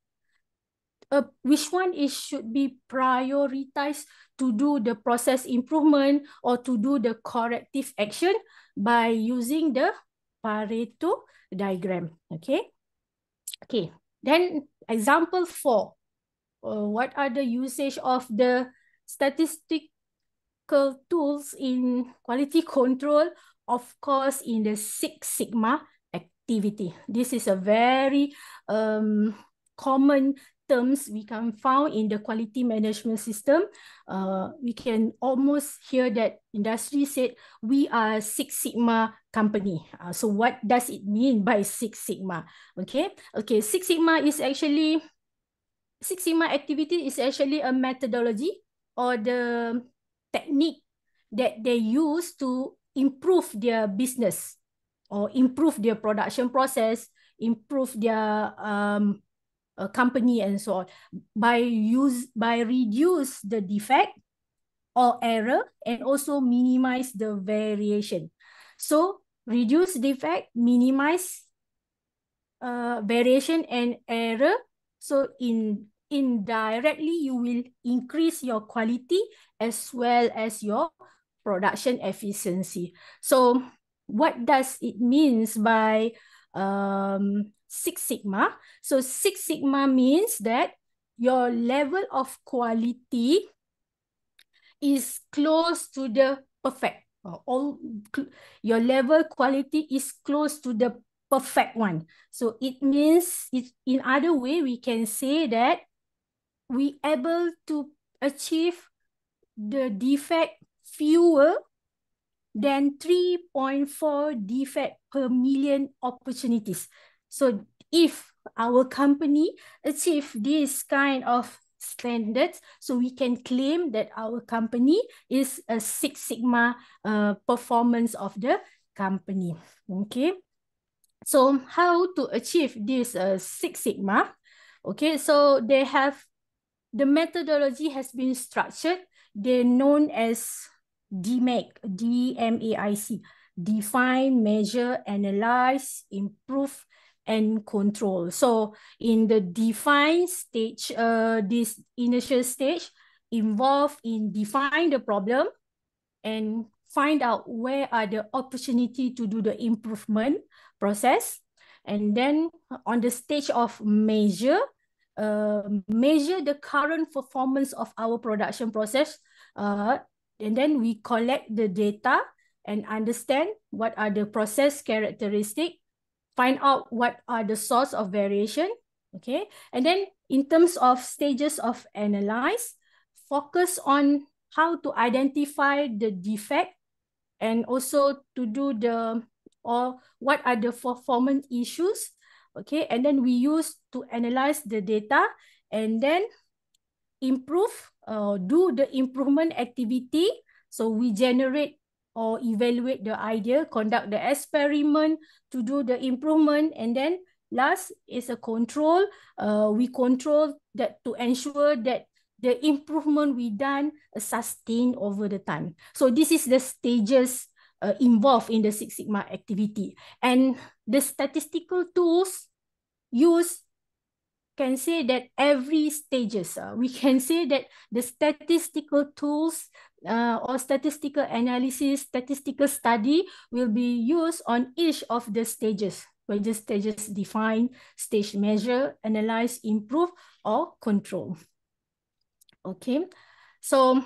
which one is should be prioritized to do the process improvement or to do the corrective action by using the Pareto diagram. Okay. Okay. Then example 4. What are the usage of the statistical tools in quality control? Of course, in the Six Sigma activity. This is a very common terms we can find in the quality management system. We can almost hear that industry said we are Six Sigma company. So what does it mean by Six Sigma? Okay, Six Sigma is actually Six Sigma activity is actually a methodology or the technique that they use to improve their business or improve their production process, improve their company and so on by reduce the defect or error and also minimize the variation. So reduce defect, minimize variation and error. So indirectly, you will increase your quality as well as your production efficiency. So what does it means by Six Sigma? So Six Sigma means that your level of quality is close to the perfect. Your level quality is close to the perfect one. So it means, in other way, we can say that we able to achieve the defect fewer than 3.4 defect per million opportunities. So if our company achieve this kind of standards, so we can claim that our company is a Six Sigma performance of the company. Okay. So how to achieve this Six Sigma? Okay, so they have, the methodology has been structured. They're known as DMAIC, DMAIC, define, measure, analyze, improve, and control. So in the define stage, this initial stage involved in define the problem and find out where are the opportunity to do the improvement process. And then on the stage of measure, measure the current performance of our production process. And then we collect the data and understand what are the process characteristics, find out what are the source of variation. Okay. And then in terms of stages of analyze, focus on how to identify the defect and also to do the, or what are the performance issues. Okay, and then we use to analyze the data and then improve, do the improvement activity. So we generate or evaluate the idea, conduct the experiment to do the improvement, and then last is a control. We control that to ensure that the improvement we done sustained over the time. So this is the stages involved in the Six Sigma activity. And the statistical tools used can say that every stages, we can say that the statistical tools or statistical analysis, statistical study will be used on each of the stages, where the stages define, stage measure, analyze, improve, or control. Okay, so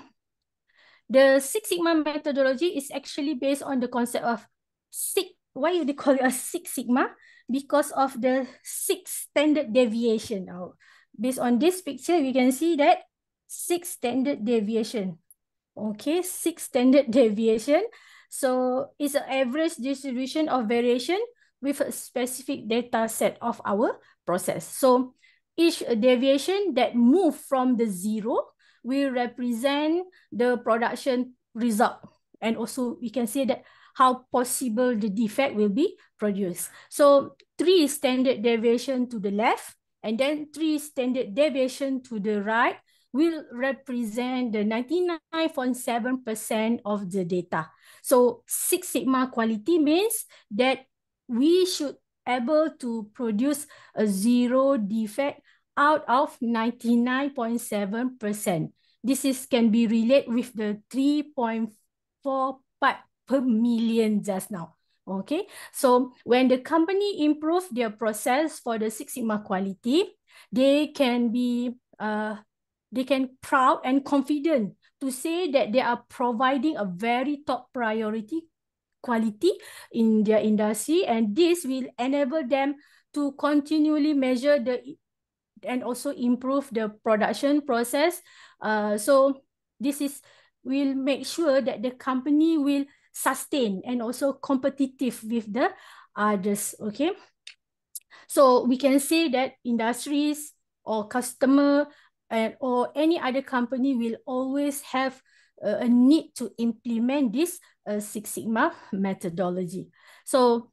the Six Sigma methodology is actually based on the concept of six. Why do they call it a Six Sigma? Because of the 6 standard deviation. Now, based on this picture, we can see that 6 standard deviation. Okay, 6 standard deviation. So it's an average distribution of variation with a specific data set of our process. So each deviation that move from the zero will represent the production result. And also we can say that how possible the defect will be produced. So 3 standard deviation to the left and then 3 standard deviation to the right will represent the 99.7% of the data. So Six Sigma quality means that we should able to produce a zero defect out of 99.7%. This can be related with the 3.4 part per million just now. Okay, so when the company improve their process for the Six Sigma quality, they can be proud and confident to say that they are providing a very top priority quality in their industry, and this will enable them to continually measure the and also improve the production process. So this will make sure that the company will sustain and also competitive with the others. Okay, so we can say that industries or customer or any other company will always have a need to implement this Six Sigma methodology. So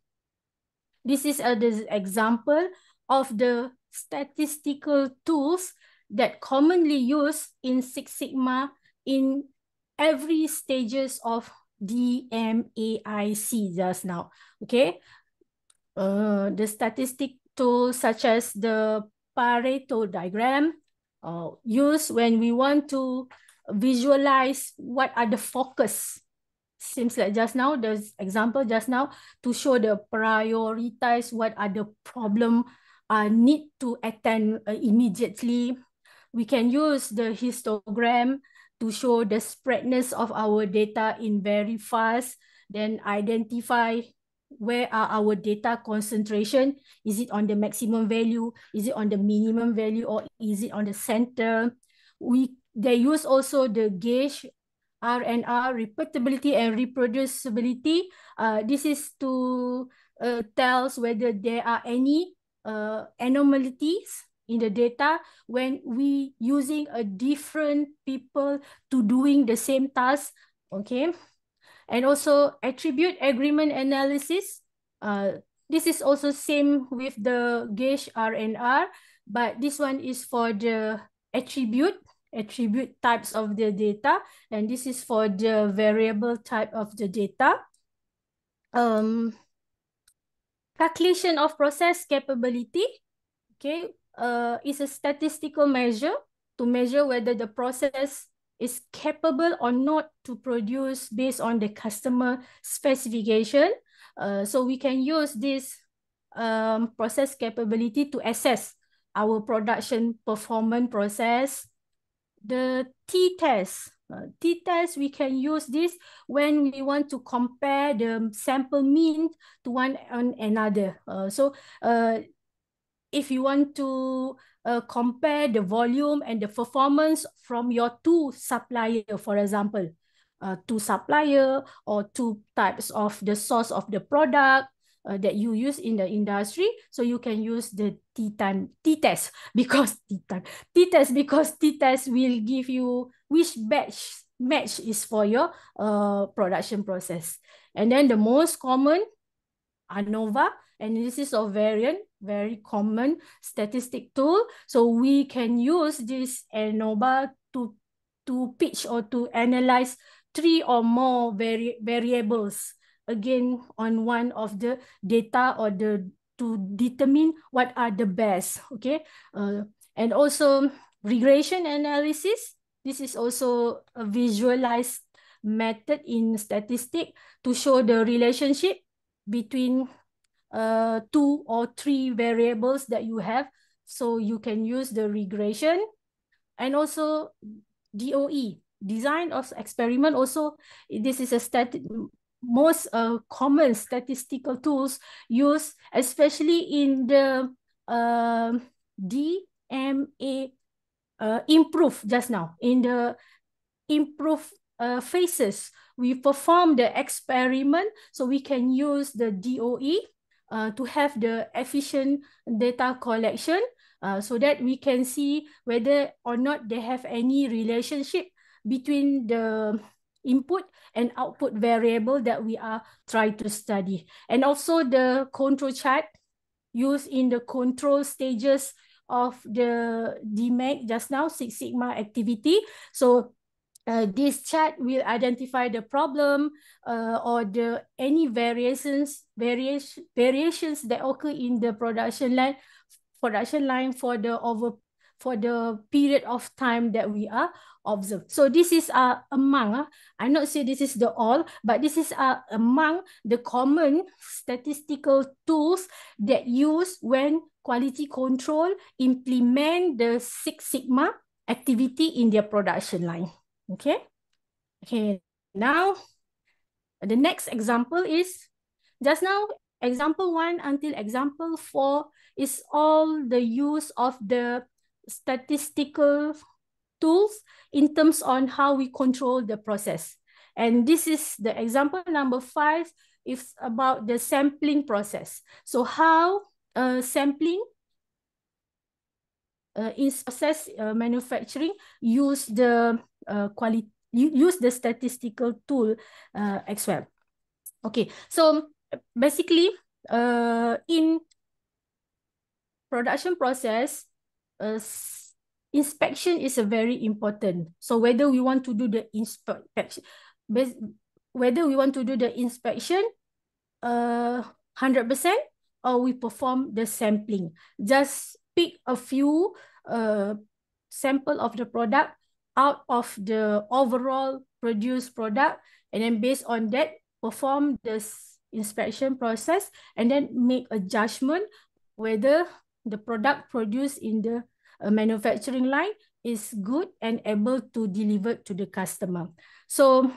this is the example of the statistical tools that commonly used in Six Sigma in every stages of DMAIC just now. Okay, the statistic tools such as the Pareto diagram used when we want to visualize what are the focus. Seems like just now, the example just now, to show the prioritize what are the problem need to attend immediately. We can use the histogram to show the spreadness of our data in very fast, then identify where are our data concentration. Is it on the maximum value? Is it on the minimum value? Or is it on the center? They use also the gauge R&R, repeatability and reproducibility. This is to tells whether there are any anomalies in the data when we using a different people to doing the same task, okay? And also attribute agreement analysis. This is also same with the gauge R&R, but this one is for the attribute types of the data, and this is for the variable type of the data. Calculation of process capability, okay, is a statistical measure to measure whether the process is capable or not to produce based on the customer specification. So we can use this process capability to assess our production performance process. The t-test. T-test, we can use this when we want to compare the sample mean to one on another. If you want to compare the volume and the performance from your two supplier, for example, two supplier or two types of the source of the product that you use in the industry, so you can use the t-test because t-test will give you which match is for your production process. And then the most common ANOVA, and this is a very common statistic tool. So we can use this ANOVA to pitch or to analyze 3 or more variables, again, on one of the data or to determine what are the best, okay? And also regression analysis. This is also a visualized method in statistics to show the relationship between 2 or 3 variables that you have. So you can use the regression. And also DOE, design of experiment. Also, this is a most common statistical tools used, especially in the DMA improve just now. In the improve phases, we perform the experiment, so we can use the DOE to have the efficient data collection so that we can see whether or not they have any relationship between the input and output variable that we are trying to study. And also the control chart used in the control stages of the DMAC just now, Six Sigma activity. So this chart will identify the problem or any variations that occur in the production line for the period of time that we are observed. So this is among, I'm not saying this is the all, but this is among the common statistical tools that use when quality control implement the Six Sigma activity in their production line. Okay. Now, the next example is, just now, example 1 until example 4 is all the use of the statistical tools in terms on how we control the process. And this is the example number 5 is about the sampling process. So how sampling in process manufacturing use the statistical tool as well. Okay, so basically in production process, inspection is a very important. So whether we want to do the inspection, 100% or we perform the sampling. Just pick a few sample of the product out of the overall produced product, and then based on that, perform this inspection process, and then make a judgment whether the product produced in the manufacturing line is good and able to deliver to the customer. So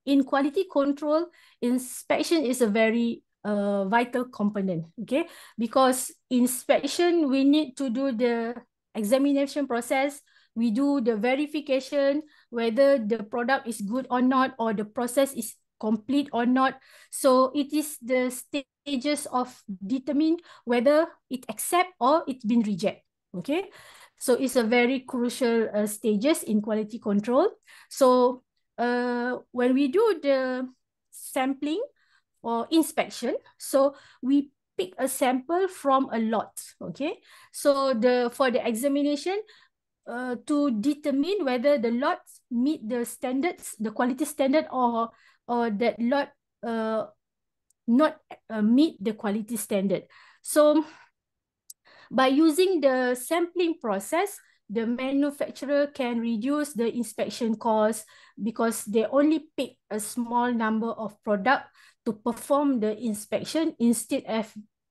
in quality control, inspection is a very vital component, okay? Because inspection, we need to do the examination process we do the verification whether the product is good or not, or the process is complete or not. So it is the stages of determine whether it accept or it's been reject. Okay, so it's a very crucial stages in quality control. So when we do the sampling or inspection, so we pick a sample from a lot. Okay, so for the examination, to determine whether the lot meet the standards, the quality standard, or that lot not meet the quality standard. So by using the sampling process, the manufacturer can reduce the inspection cost because they only pick a small number of product to perform the inspection instead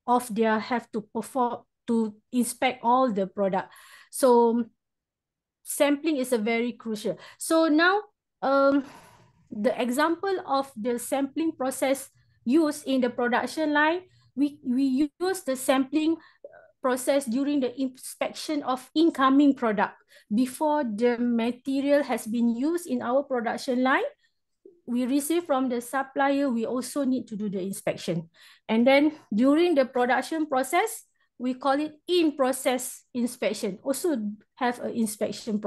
of they have to inspect all the product. So sampling is a very crucial. So now the example of the sampling process used in the production line, we use the sampling process during the inspection of incoming product. Before the material has been used in our production line, we receive from the supplier, we also need to do the inspection. And then during the production process, we call it in-process inspection. Also have an inspection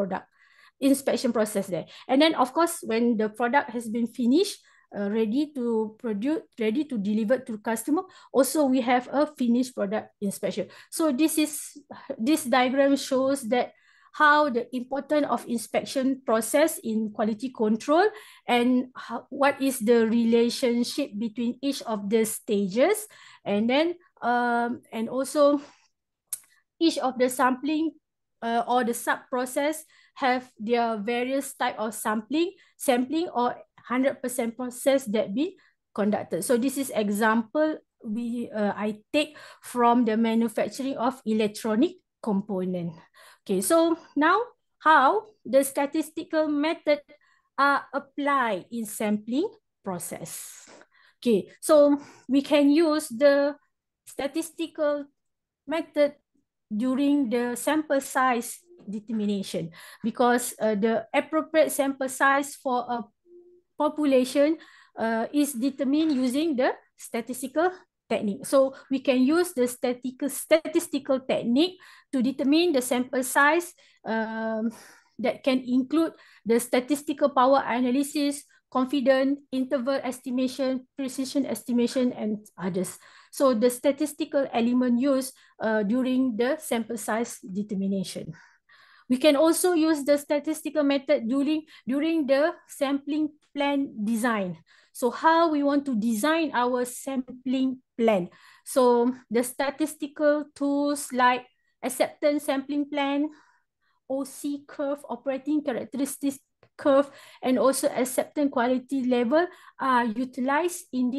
process there. And then of course, when the product has been finished, ready to produce, ready to deliver to customer, also we have a finished product inspection. So this diagram shows that how the importance of inspection process in quality control, and what is the relationship between each of the stages, and then and also each of the sampling or the sub-process have their various type of sampling or 100% process that be conducted. So this is example I take from the manufacturing of electronic component. Okay, so now how the statistical method are applied in sampling process. Okay, so we can use the statistical method during the sample size determination, because the appropriate sample size for a population is determined using the statistical technique. So we can use the statistical technique to determine the sample size that can include the statistical power analysis, confidence interval estimation, precision estimation, and others. So the statistical element used during the sample size determination. We can also use the statistical method during the sampling plan design. So how we want to design our sampling plan. So the statistical tools like acceptance sampling plan, OC curve, operating characteristics curve, and also acceptance quality level are utilized in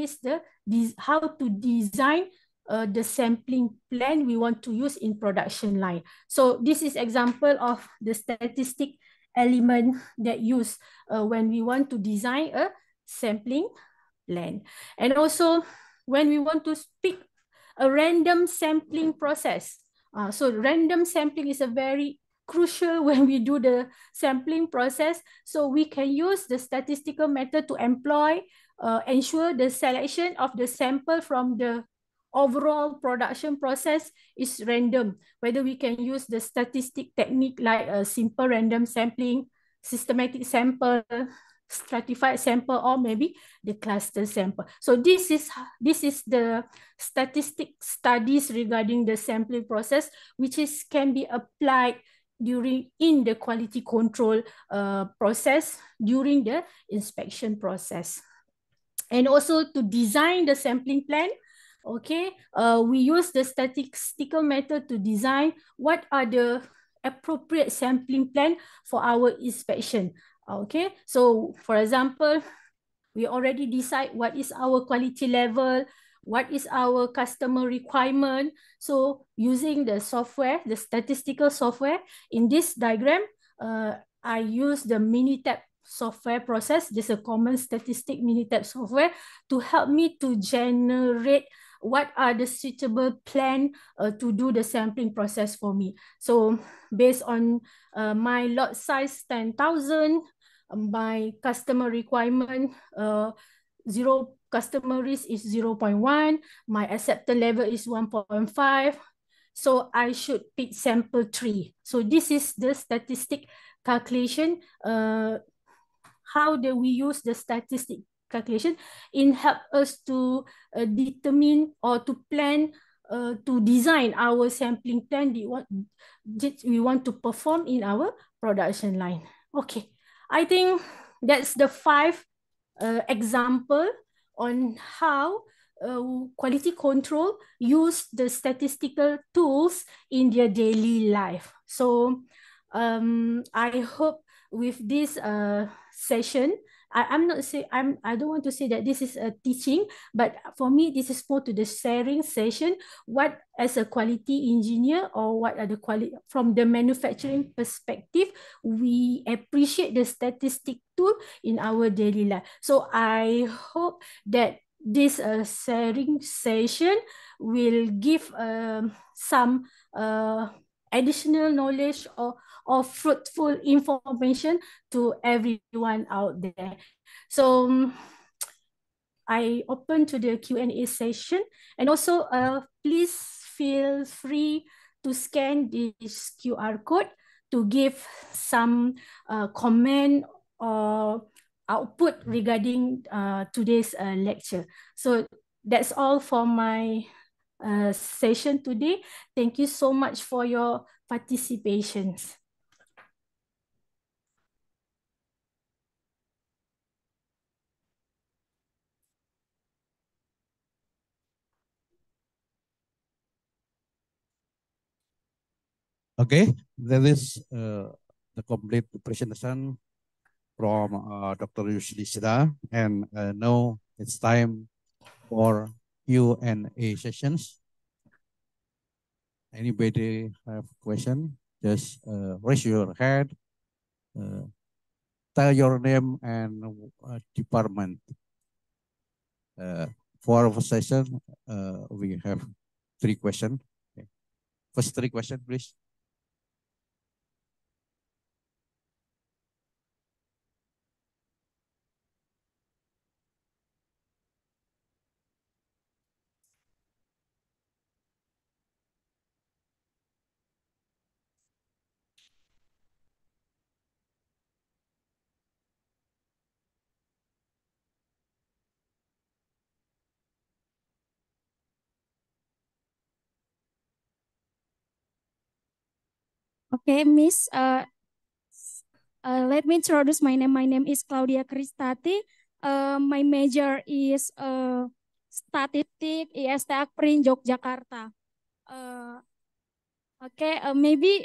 how to design the sampling plan we want to use in production line. So this is example of the statistic element that use when we want to design a sampling plan. And also when we want to pick a random sampling process. So random sampling is a very crucial when we do the sampling process. So we can use the statistical method to ensure the selection of the sample from the overall production process is random. Whether we can use the statistic technique like a simple random sampling, systematic sample, stratified sample, or maybe the cluster sample. So this is the statistic studies regarding the sampling process, which can be applied in the quality control process during the inspection process. And also to design the sampling plan, okay, we use the statistical method to design what are the appropriate sampling plan for our inspection. Okay, so for example, we already decide what is our quality level, what is our customer requirement. So using the software, the statistical software, in this diagram, I use the Minitab software process, just a common statistic Minitab software, to help me to generate what are the suitable plan to do the sampling process for me. So based on my lot size 10,000, my customer requirement, zero customer risk is 0.1, my acceptance level is 1.5. So I should pick sample 3. So this is the statistic calculation. How do we use the statistic calculation in help us to determine or to plan, to design our sampling plan we want to perform in our production line. Okay, I think that's the 5 example on how quality control use the statistical tools in their daily life. So I hope with this session, I don't want to say that this is a teaching, but for me, this is more to the sharing session. What as a quality engineer, or what are the quality from the manufacturing perspective, we appreciate the statistic tool in our daily life. So I hope that this sharing session will give some additional knowledge or fruitful information to everyone out there. So I open to the Q&A session, and also please feel free to scan this QR code to give some comment or output regarding today's lecture. So that's all for my session today. Thank you so much for your participation. Okay, that is the complete presentation from Dr. Yuslisda, and now it's time for Q&A sessions. Anybody have question? Just raise your hand, tell your name and department. For the session, we have 3 questions. Okay. First 3 questions, please. Okay, Miss, let me introduce my name. My name is Claudia Kristati. My major is Statistik IST AKPRIND Yogyakarta. Okay, maybe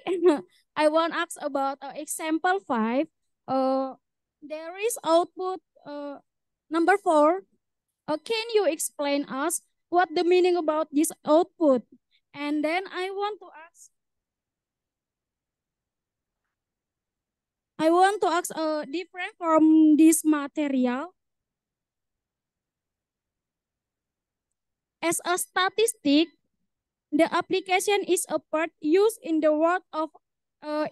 I want to ask about example 5. There is output number 4. Can you explain us what the meaning about this output? And then I want to ask different from this material. As a statistic, the application is a part used in the world of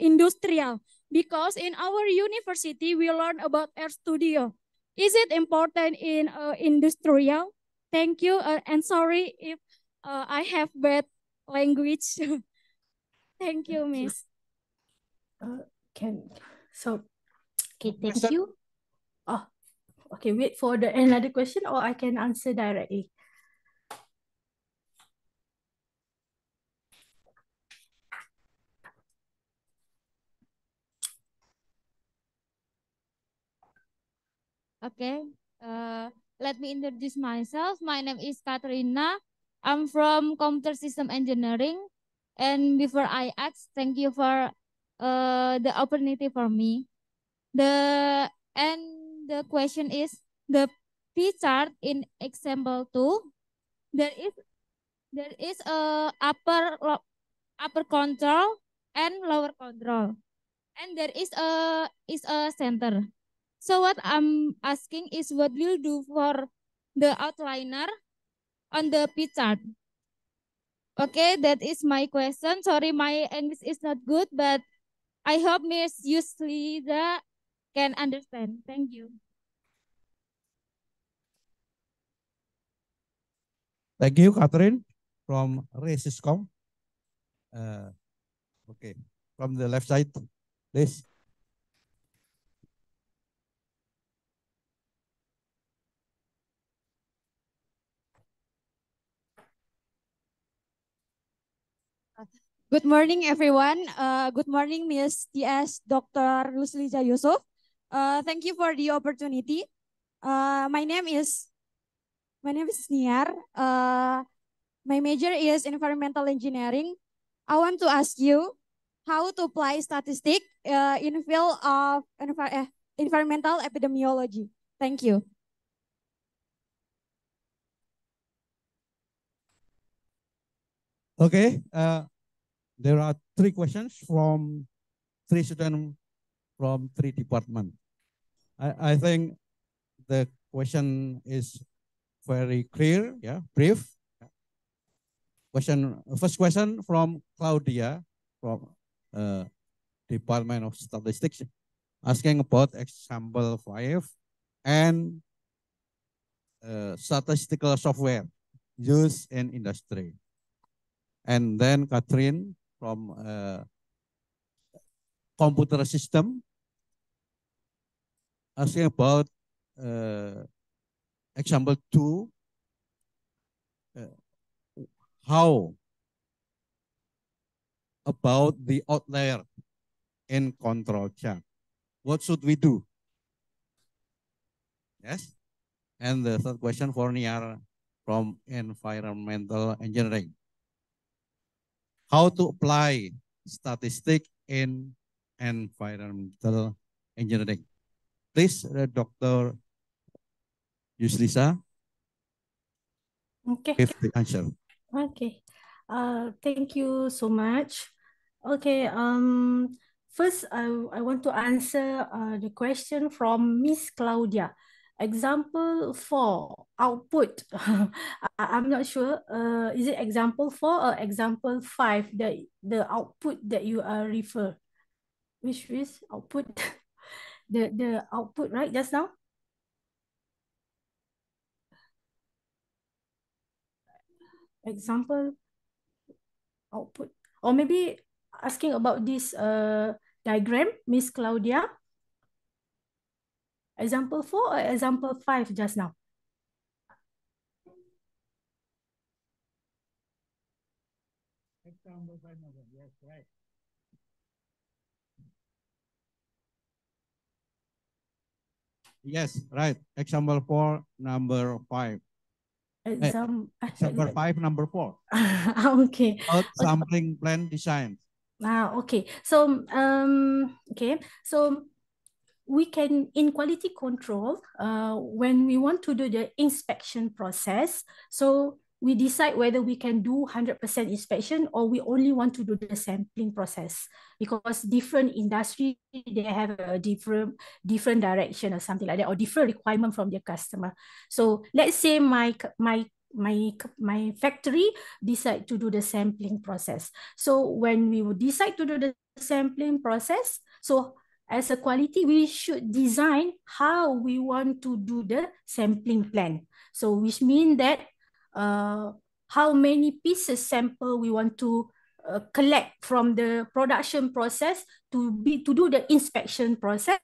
industrial, because in our university we learn about air studio. Is it important in industrial? Thank you, and sorry if I have bad language. Thank you, Miss. Thank you. Oh, okay, wait for another question, or I can answer directly. Okay, let me introduce myself. My name is Katrina. I'm from Computer System Engineering. And before I ask, thank you for the opportunity for me. The question is the P chart in example 2. There is a upper control and lower control, and there is a center. So what I'm asking is, what will do for the outliner on the P chart. Okay, that is my question. Sorry, my English is not good, but I hope Miss Yuslida can understand. Thank you. Thank you, Catherine, from Resiscom. Okay, from the left side, please. Good morning, everyone. Good morning, Ms. T.S. Dr. Yusliza Yusuf. Thank you for the opportunity. My name is Niar. My major is environmental engineering. I want to ask you how to apply statistics in the field of environmental epidemiology. Thank you. Okay, there are 3 questions from 3 students from 3 departments. I think the question is very clear, yeah, brief. First question from Claudia from Department of Statistics, asking about example 5 and statistical software used in industry. And then Catherine from computer system, asking about example 2, how about the outlier in control chart? What should we do? Yes. And the third question for Niar from environmental engineering. How to apply statistics in environmental engineering? Please, Dr. Yuslisa. Okay. Give the answer. Okay. Thank you so much. Okay. First, I want to answer the question from Miss Claudia. Example 4, output. I'm not sure. Is it example 4 or example 5? The output that you are refer. Which is output? the output, right? Just now. Example output, or maybe asking about this diagram, Miss Claudia. Example 4 or example 5 just now? Example 5, yes, right. Yes, right. Example 4, number 5. Example 5, number 4. Okay. Sampling plan design. Okay. So we can, in quality control, when we want to do the inspection process, so we decide whether we can do 100% inspection or we only want to do the sampling process, because different industry, they have a different direction or something like that, or different requirement from their customer. So let's say my factory decide to do the sampling process. So when we would decide to do the sampling process, so as a quality, we should design how we want to do the sampling plan. So which means that how many pieces sample we want to collect from the production process to do the inspection process.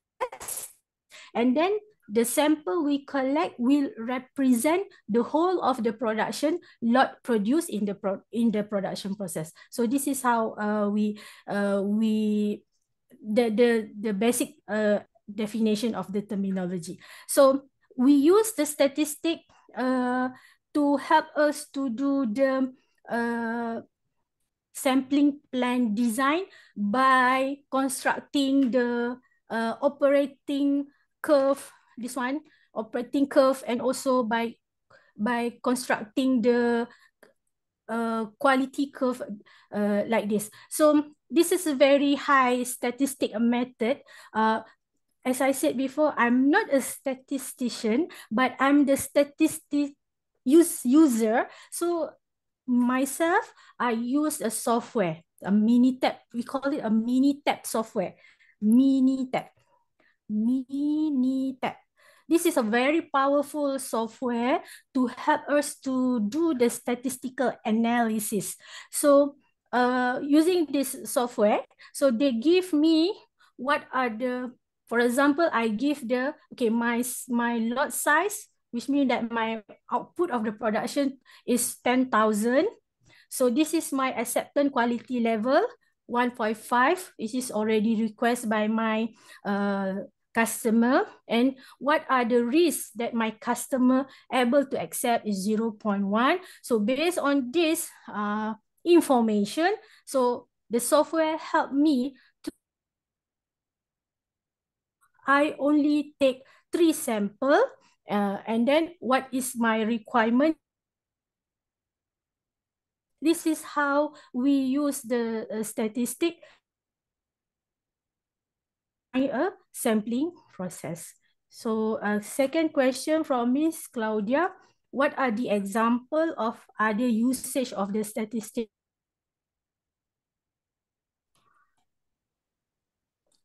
And then the sample we collect will represent the whole of the production lot produced in the production process. So this is how the basic definition of the terminology. So we use the statistic to help us to do the sampling plan design by constructing the operating curve, this one, operating curve, and also by constructing the quality curve like this. So this is a very high statistic method. As I said before, I'm not a statistician, but I'm the user. So myself, I use a software, a Minitab. We call it a Minitab software. Minitab. This is a very powerful software to help us to do the statistical analysis. So using this software, so they give me what are the, for example, I give the, okay, my lot size, which means that my output of the production is 10,000. So this is my acceptance quality level, 1.5. This is already requested by my customer. And what are the risks that my customer able to accept is 0.1. So based on this information, so the software helped me to, I only take 3 samples, and then what is my requirement? This is how we use the statistic, a sampling process. So second question from Miss Claudia, what are the example of other usage of the statistic?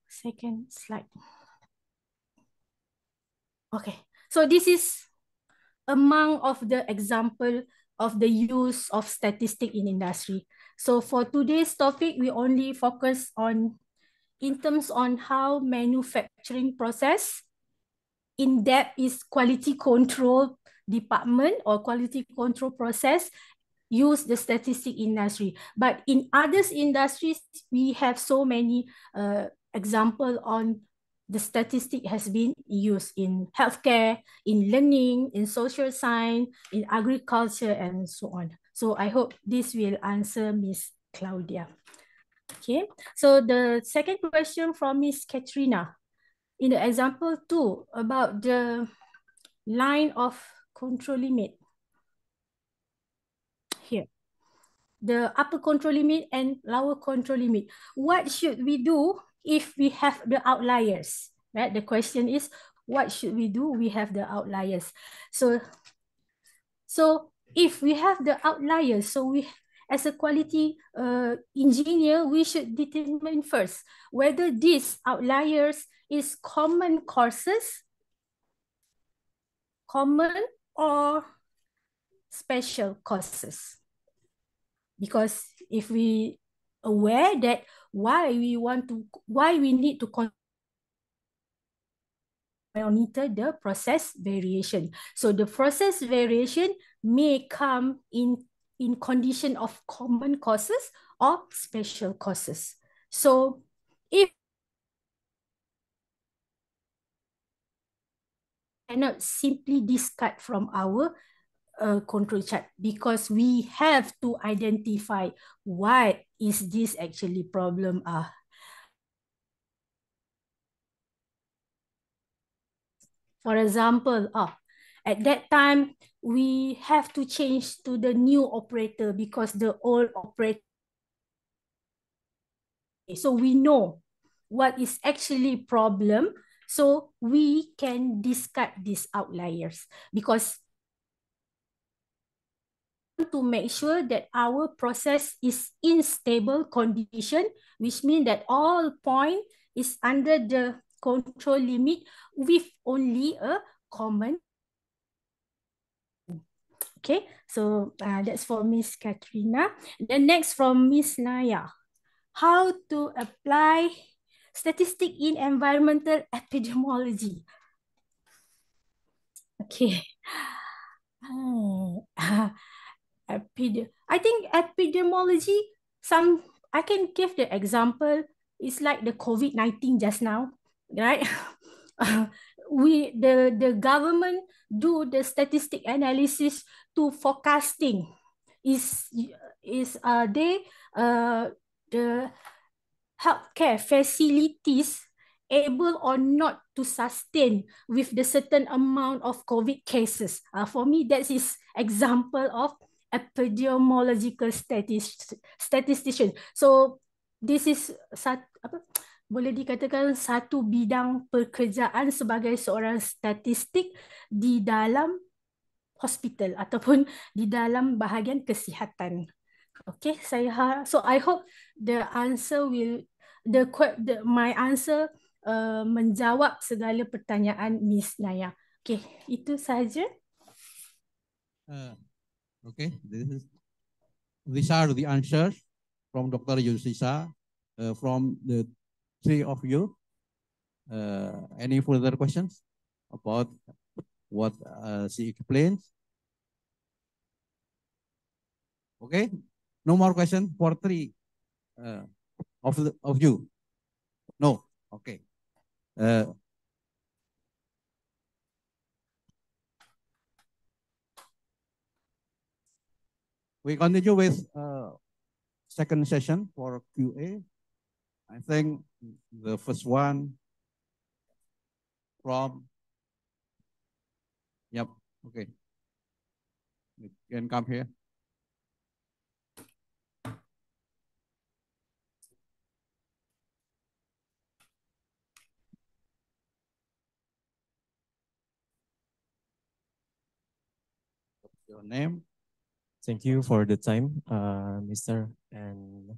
Second slide. Okay, so this is among of the example of the use of statistic in industry. So for today's topic, we only focus on in terms on how manufacturing process. In depth is quality control department or quality control process use the statistic industry. But in others industries, we have so many example on the statistic has been used in healthcare, in learning, in social science, in agriculture, and so on. So I hope this will answer Miss Claudia. Okay, so the second question from Miss Katrina. In the example 2, about the line of control limit. Here, the upper control limit and lower control limit. What should we do if we have the outliers? Right? The question is, what should we do? We have the outliers. So if we have the outliers, so we, as a quality engineer, we should determine first whether these outliers is common causes, common or special causes. Because if we aware that why we need to monitor the process variation. So the process variation may come in condition of common causes or special causes. So if cannot simply discard from our control chart, because we have to identify what is this actually problem are. For example, at that time, we have to change to the new operator because the old operator. So we know what is actually problem. So we can discard these outliers because to make sure that our process is in stable condition, which means that all point is under the control limit with only a common. Okay, so that's for Miss Katrina. The next from Miss Naya. How to apply statistic in environmental epidemiology? Okay. I think epidemiology, I can give the example, it's like the COVID-19 just now, right? The government do the statistic analysis to forecasting. The healthcare facilities able or not to sustain with the certain amount of COVID cases? For me, that is example of epidemiological statistician. So this is boleh dikatakan satu bidang pekerjaan sebagai seorang statistik di dalam hospital ataupun di dalam bahagian kesihatan. Okay, so I hope the answer will my answer menjawab segala pertanyaan Miss Naya. Okay, itu sahaja. Okay, these are the answers from Dr. Yusisa, from the three of you. Any further questions about what she explains? Okay, no more questions for three of you. No, okay. We continue with second session for QA. I think the first one from, yep, okay. You can come here. What's your name? Thank you for the time, Mr. and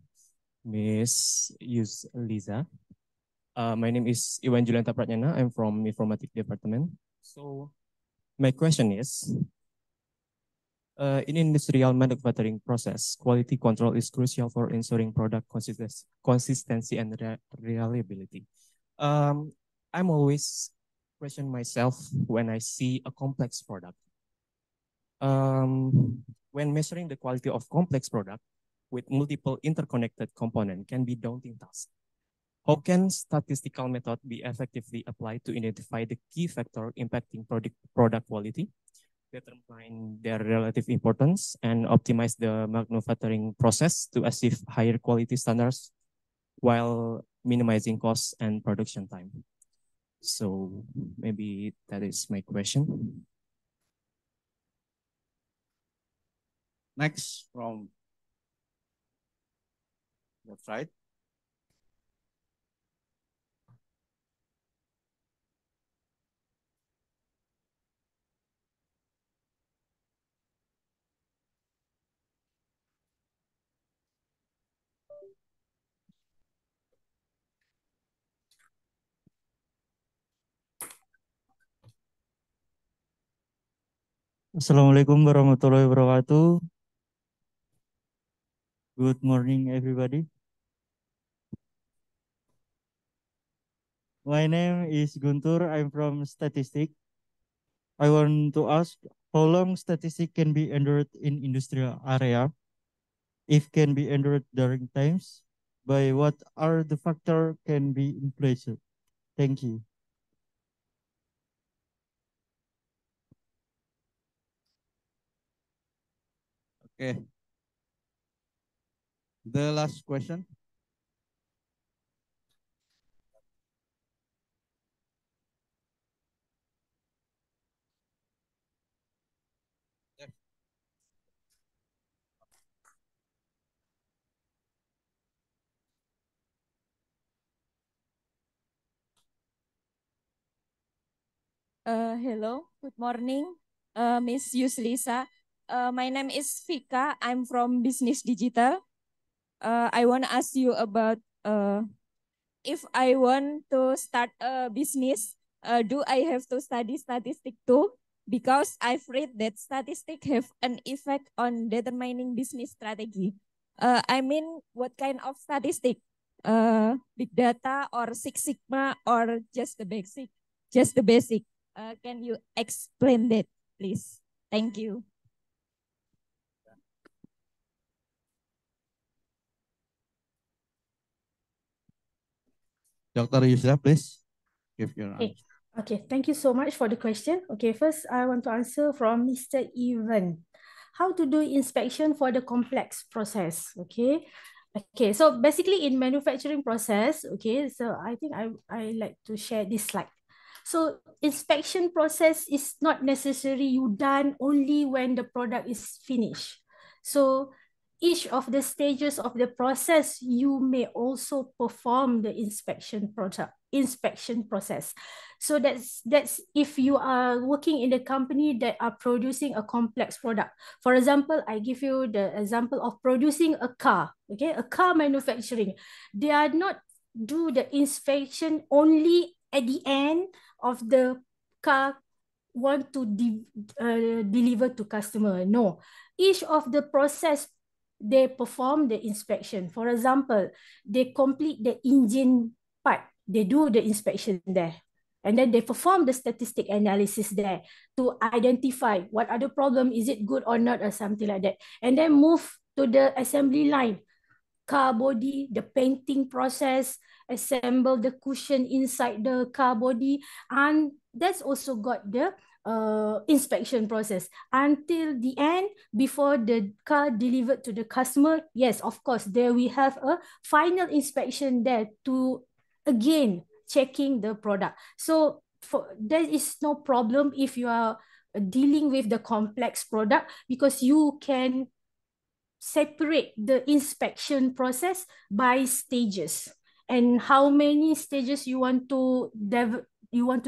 Miss Lisa. My name is Iwan Julanta Pratnyana. I'm from Informatics Department. So my question is, in industrial manufacturing process, quality control is crucial for ensuring product consistency and reliability. I'm always question myself when I see a complex product. When measuring the quality of complex product with multiple interconnected components can be daunting task. How can statistical method be effectively applied to identify the key factor impacting product quality, determine their relative importance, and optimize the manufacturing process to achieve higher quality standards while minimizing costs and production time? So maybe that is my question. Next from left side. Assalamualaikum warahmatullahi wabarakatuh. Good morning, everybody. My name is Guntur. I'm from Statistics. I want to ask how long statistics can be endured in industrial area? If can be endured during times, by what are the factors can be influenced? Thank you. Okay. The last question. Hello, good morning, Miss Yuslisa. My name is Vika. I'm from Business Digital. I want to ask you about if I want to start a business, do I have to study statistics too? Because I've read that statistics have an effect on determining business strategy. I mean, what kind of statistics? Big data or Six Sigma or just the basic? Just the basic. Can you explain that, please? Thank you. Dr. Yusra, please give your answer. Okay, thank you so much for the question. Okay, first I want to answer from Mr. Evan. How to do inspection for the complex process? Okay. Okay, so basically in manufacturing process, okay, so I think I like to share this slide. So inspection process is not necessary you done only when the product is finished. So each of the stages of the process, you may also perform the inspection process. So that's if you are working in a company that are producing a complex product. For example, I give you the example of producing a car, okay, a car manufacturing. They are not do the inspection only at the end of the car want to deliver to customer. No, each of the process they perform the inspection. For example, they complete the engine part, they do the inspection there. And then they perform the statistic analysis there to identify what are the problem, is it good or not, or something like that. And then move to the assembly line, car body, the painting process, assemble the cushion inside the car body, and that's also got the inspection process until the end before the car delivered to the customer. Yes, of course, there we have a final inspection there to again checking the product. So there is no problem if you are dealing with the complex product, because you can separate the inspection process by stages. And how many stages you want to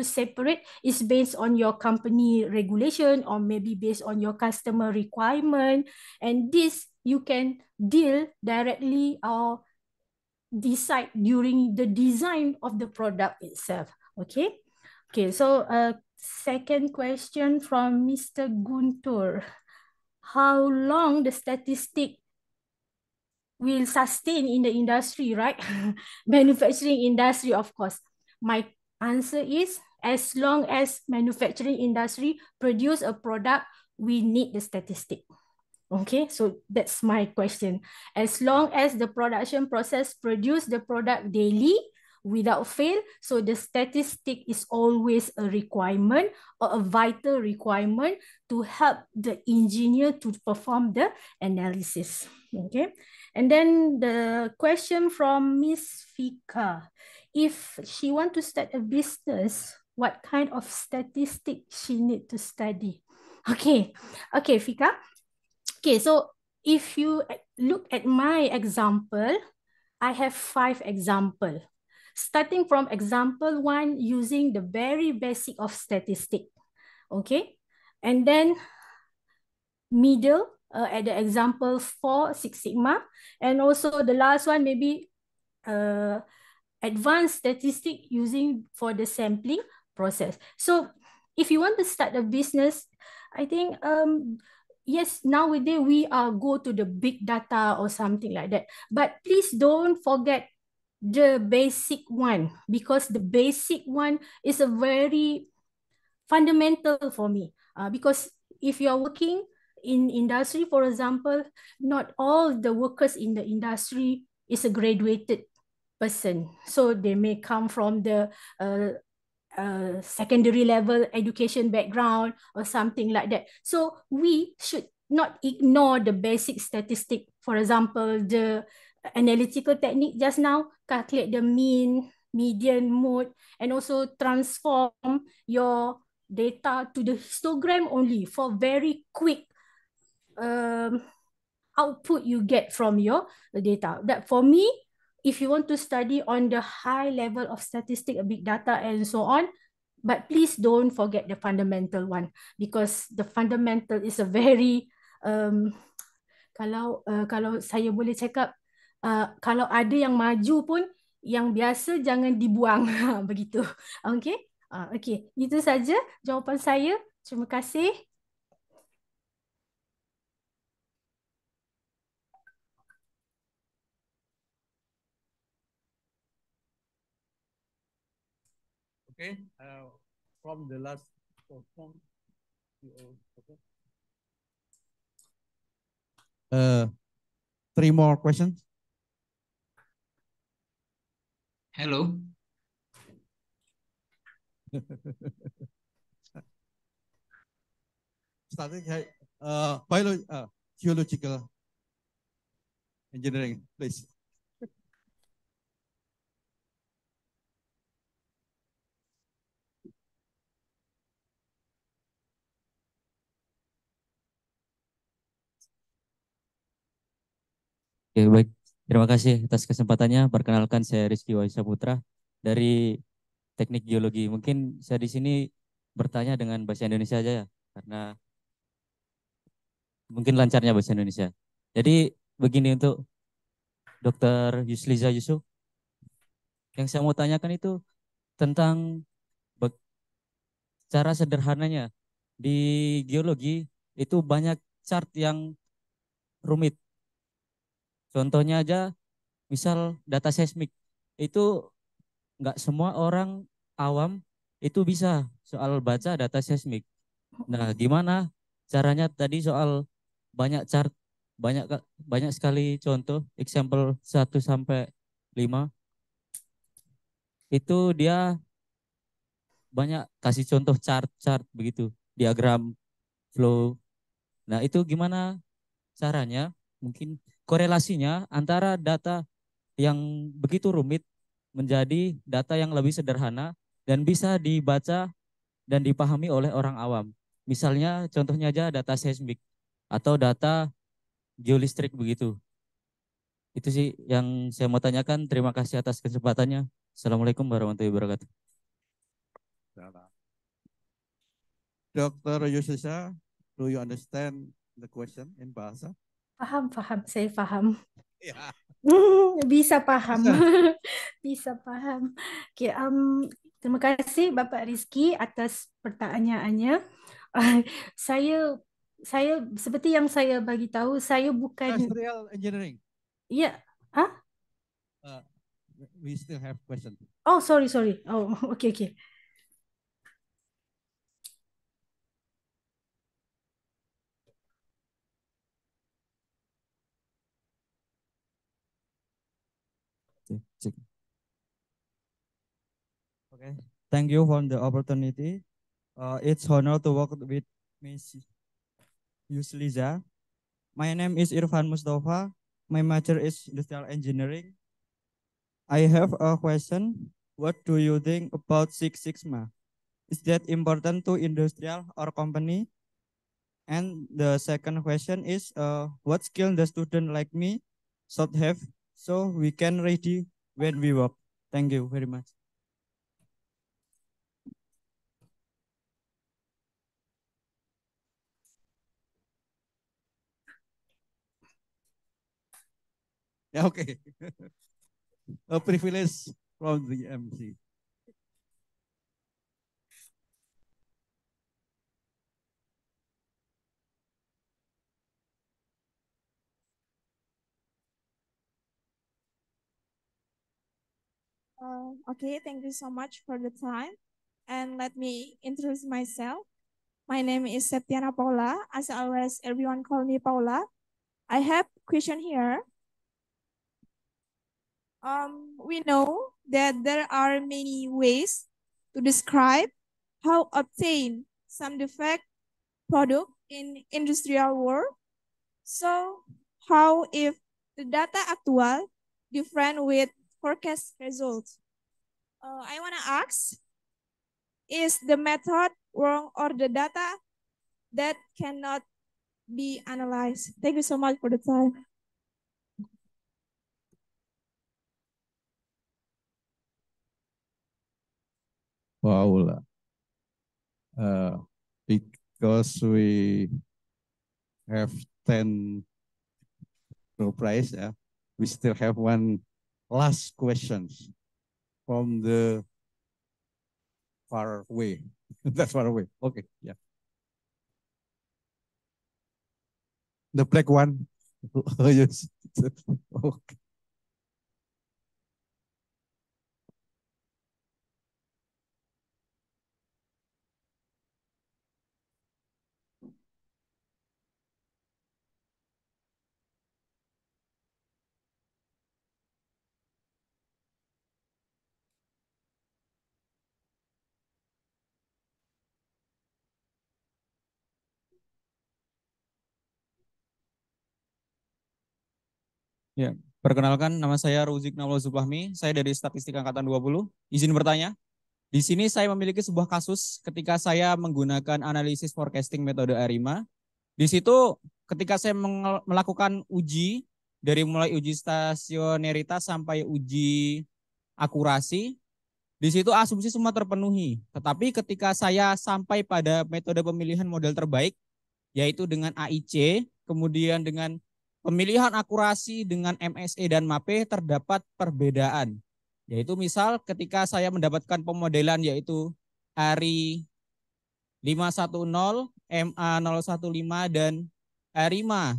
separate is based on your company regulation, or maybe based on your customer requirement. And this you can deal directly or decide during the design of the product itself. Okay. Okay. So second question from Mr. Guntur. How long the statistic will sustain in the industry, right? Manufacturing industry, of course. My answer is, as long as manufacturing industry produce a product, we need the statistic. Okay, so that's my question. As long as the production process produce the product daily without fail, so the statistic is always a requirement or a vital requirement to help the engineer to perform the analysis. Okay, and then the question from Miss Fika, if she want to start a business, what kind of statistic she need to study? Okay, okay, Fika. Okay, so if you look at my example, I have 5 examples. Starting from example 1, using the very basic of statistic. Okay, and then middle at the example 4, Six Sigma, and also the last one maybe advanced statistic using for the sampling process. So if you want to start a business, I think yes, nowadays we are go to the big data or something like that. But please don't forget the basic one, because the basic one is a very fundamental for me. Because if you are working in industry, for example, not all the workers in the industry is a graduated person. So they may come from the secondary level education background or something like that. So we should not ignore the basic statistic. For example, the analytical technique just now, calculate the mean, median, mode, and also transform your data to the histogram only for very quick output you get from your data. That for me, if you want to study on the high level of statistic, big data, and so on, but please don't forget the fundamental one, because the fundamental is a very kalau saya boleh cakap, kalau ada yang maju pun, yang biasa jangan dibuang. Begitu. Okay. Okay, itu saja jawapan saya. Terima kasih. Okay, from the last question, okay. 3 more questions. Hello. Starting geological engineering, please. Oke, baik. Terima kasih atas kesempatannya. Perkenalkan saya Rizky Waisa Putra dari Teknik Geologi. Mungkin saya di sini bertanya dengan bahasa Indonesia aja ya, karena mungkin lancarnya bahasa Indonesia. Jadi begini untuk Dr. Yusliza Yusuf, yang saya mau tanyakan itu tentang cara sederhananya di geologi itu banyak chart yang rumit. Contohnya aja, misal data seismik itu nggak semua orang awam itu bisa soal baca data seismik. Nah, gimana caranya tadi soal banyak chart, banyak sekali contoh, example 1 sampai 5 itu dia banyak kasih contoh chart-chart begitu, diagram flow. Nah, itu gimana caranya? Mungkin korelasinya antara data yang begitu rumit menjadi data yang lebih sederhana dan bisa dibaca dan dipahami oleh orang awam. Misalnya contohnya aja data seismik atau data geolistrik begitu. Itu sih yang saya mau tanyakan. Terima kasih atas kesempatannya. Assalamualaikum warahmatullahi wabarakatuh. Dr. Yusisa, do you understand the question in bahasa? Paham, saya paham. Ya. Bisa paham. Bisa. Bisa paham. Oke, terima kasih Bapak Rizky atas pertanyaannya. Saya seperti yang saya bagi tahu, saya bukan. Industrial engineering. Ya, ah? We still have question. Oh, sorry. Oh, okay. Okay, thank you for the opportunity. It's honor to work with Miss Yusliza. My name is Irfan Mustafa. My major is industrial engineering. I have a question. What do you think about Six Sigma? Is that important to industrial or company? And the second question is, what skill the student like me should have so we can ready when we work? Thank you very much. Yeah, okay. A privilege from the M.Si. Okay, thank you so much for the time. And let me introduce myself. My name is Septiana Paula. As always, everyone call me Paula. I have a question here. We know that there are many ways to describe how obtain some defect product in industrial world. So how if the data actual different with forecast results? I want to ask, is the method wrong or the data that cannot be analyzed? Thank you so much for the time. Paula. Because we have 10 prize, we still have one last questions from the far away. That's far away. Okay, yeah. The black one. Yes. Okay. Ya, perkenalkan nama saya Ruzik Nawal Zulfahmi, saya dari Statistik Angkatan 20. Izin bertanya, di sini saya memiliki sebuah kasus ketika saya menggunakan analisis forecasting metode ARIMA. Di situ ketika saya melakukan uji dari mulai uji stasioneritas sampai uji akurasi. Di situ asumsi semua terpenuhi. Tetapi ketika saya sampai pada metode pemilihan model terbaik, yaitu dengan AIC, kemudian dengan pemilihan akurasi dengan M.Sc dan MAP, terdapat perbedaan. Yaitu misal ketika saya mendapatkan pemodelan yaitu ARI 510, MA015, dan ARIMA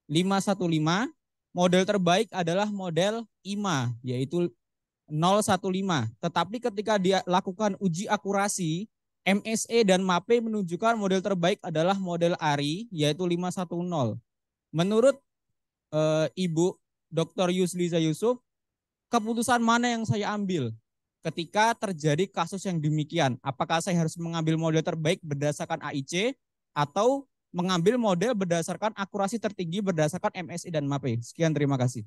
515, model terbaik adalah model IMA, yaitu 015. Tetapi ketika dia lakukan uji akurasi, M.Sc dan MAP menunjukkan model terbaik adalah model ARI, yaitu 510. Menurut Ibu Dr. Yusliza Yusuf, keputusan mana yang saya ambil ketika terjadi kasus yang demikian? Apakah saya harus mengambil model terbaik berdasarkan AIC atau mengambil model berdasarkan akurasi tertinggi berdasarkan M.Sc dan MAP? Sekian, terima kasih.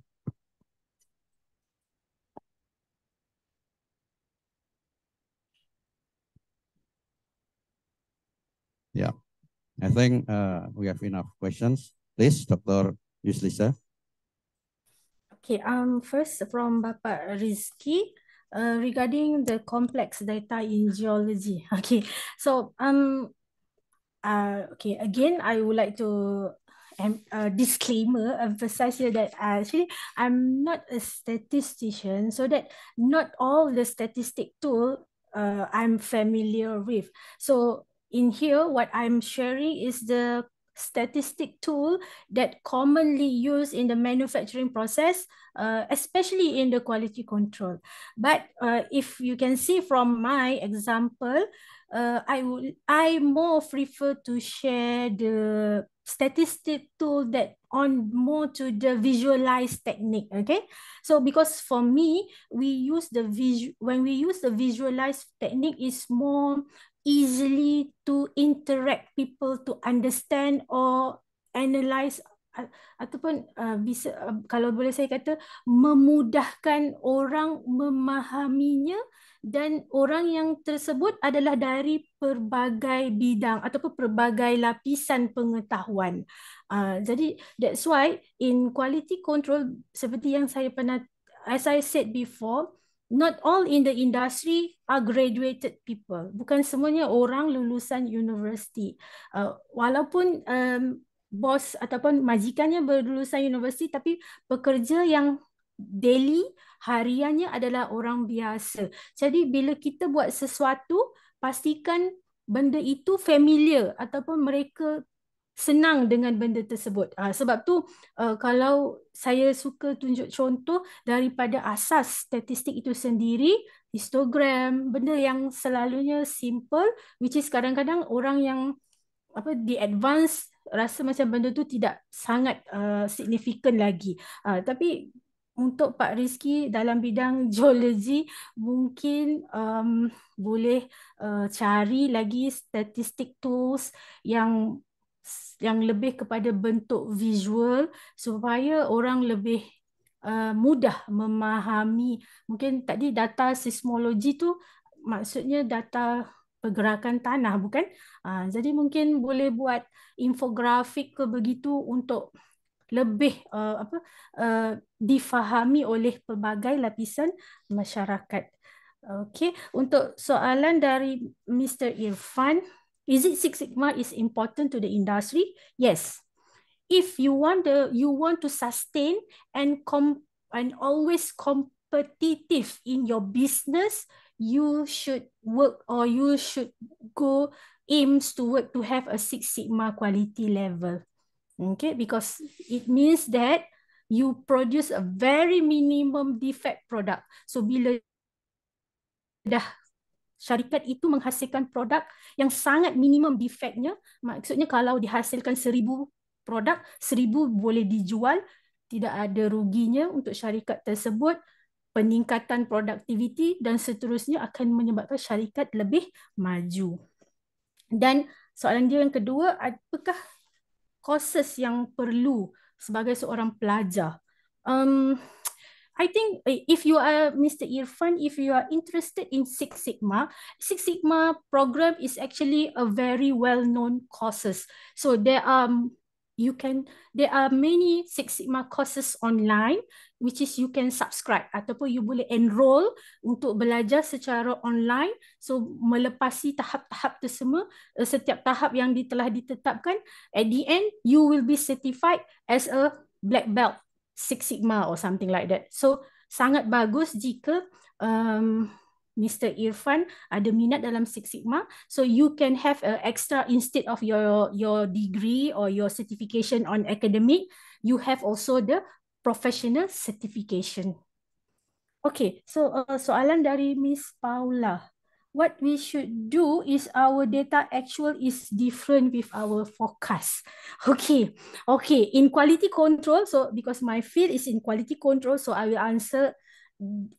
Yeah, I think we have enough questions. Please, Dr. Yusliza. Okay, first from Bapak Rizky, regarding the complex data in geology. Okay, so okay, again, I would like to disclaimer, emphasize here that actually I'm not a statistician, so that not all the statistic tool I'm familiar with. So in here, what I'm sharing is the statistic tool that commonly used in the manufacturing process, especially in the quality control. But if you can see from my example, I more prefer to share the statistic tool that on more to the visualized technique. Okay, so because for me, we use the when we use the visualized technique, is more easily to interact people to understand or analyze, ataupun bisa, kalau boleh saya kata, memudahkan orang memahaminya, dan orang yang tersebut adalah dari pelbagai bidang ataupun pelbagai lapisan pengetahuan. Jadi that's why in quality control, seperti yang saya pernah, as I said before, not all in the industry are graduated people. Bukan semuanya orang lulusan universiti. Walaupun bos ataupun majikannya berlulusan universiti, tapi pekerja yang daily, hariannya adalah orang biasa. Jadi bila kita buat sesuatu, pastikan benda itu familiar ataupun mereka senang dengan benda tersebut. Sebab tu kalau saya suka tunjuk contoh daripada asas statistik itu sendiri, histogram, benda yang selalunya simple, which is kadang-kadang orang yang di advance rasa macam benda tu tidak sangat signifikan lagi. Tapi untuk Pak Rizky dalam bidang geologi, mungkin boleh cari lagi statistik tools yang lebih kepada bentuk visual supaya orang lebih mudah memahami. Mungkin tadi data seismologi tu maksudnya data pergerakan tanah, bukan? Jadi mungkin boleh buat infografik ke begitu untuk lebih difahami oleh pelbagai lapisan masyarakat. Okay, untuk soalan dari Mr. Irfan, is it Six Sigma is important to the industry? Yes. If you want to sustain and always competitive in your business, you should work, or you should go aims to work to have a Six Sigma quality level. Okay, because it means that you produce a very minimum defect product. So bila dah syarikat itu menghasilkan produk yang sangat minimum defectnya, maksudnya kalau dihasilkan 1000 produk, 1000 boleh dijual, tidak ada ruginya untuk syarikat tersebut, peningkatan produktiviti dan seterusnya akan menyebabkan syarikat lebih maju. Dan soalan dia yang kedua, apakah courses yang perlu sebagai seorang pelajar? I think if you are Mr. Irfan, if you are interested in Six Sigma program is actually a very well-known courses. So there are there are many Six Sigma courses online which is you can subscribe ataupun you boleh enroll untuk belajar secara online. So melepasi tahap-tahap tersebut, setiap tahap yang telah ditetapkan, at the end you will be certified as a black belt Six Sigma or something like that. So sangat bagus jika Mr. Irfan ada minat dalam Six Sigma, so you can have extra instead of your degree or your certification on academic, you have also the professional certification. Okay, so soalan dari Miss Paula. What we should do is our data actual is different with our forecast. Okay, in quality control, so because my field is in quality control, so I will answer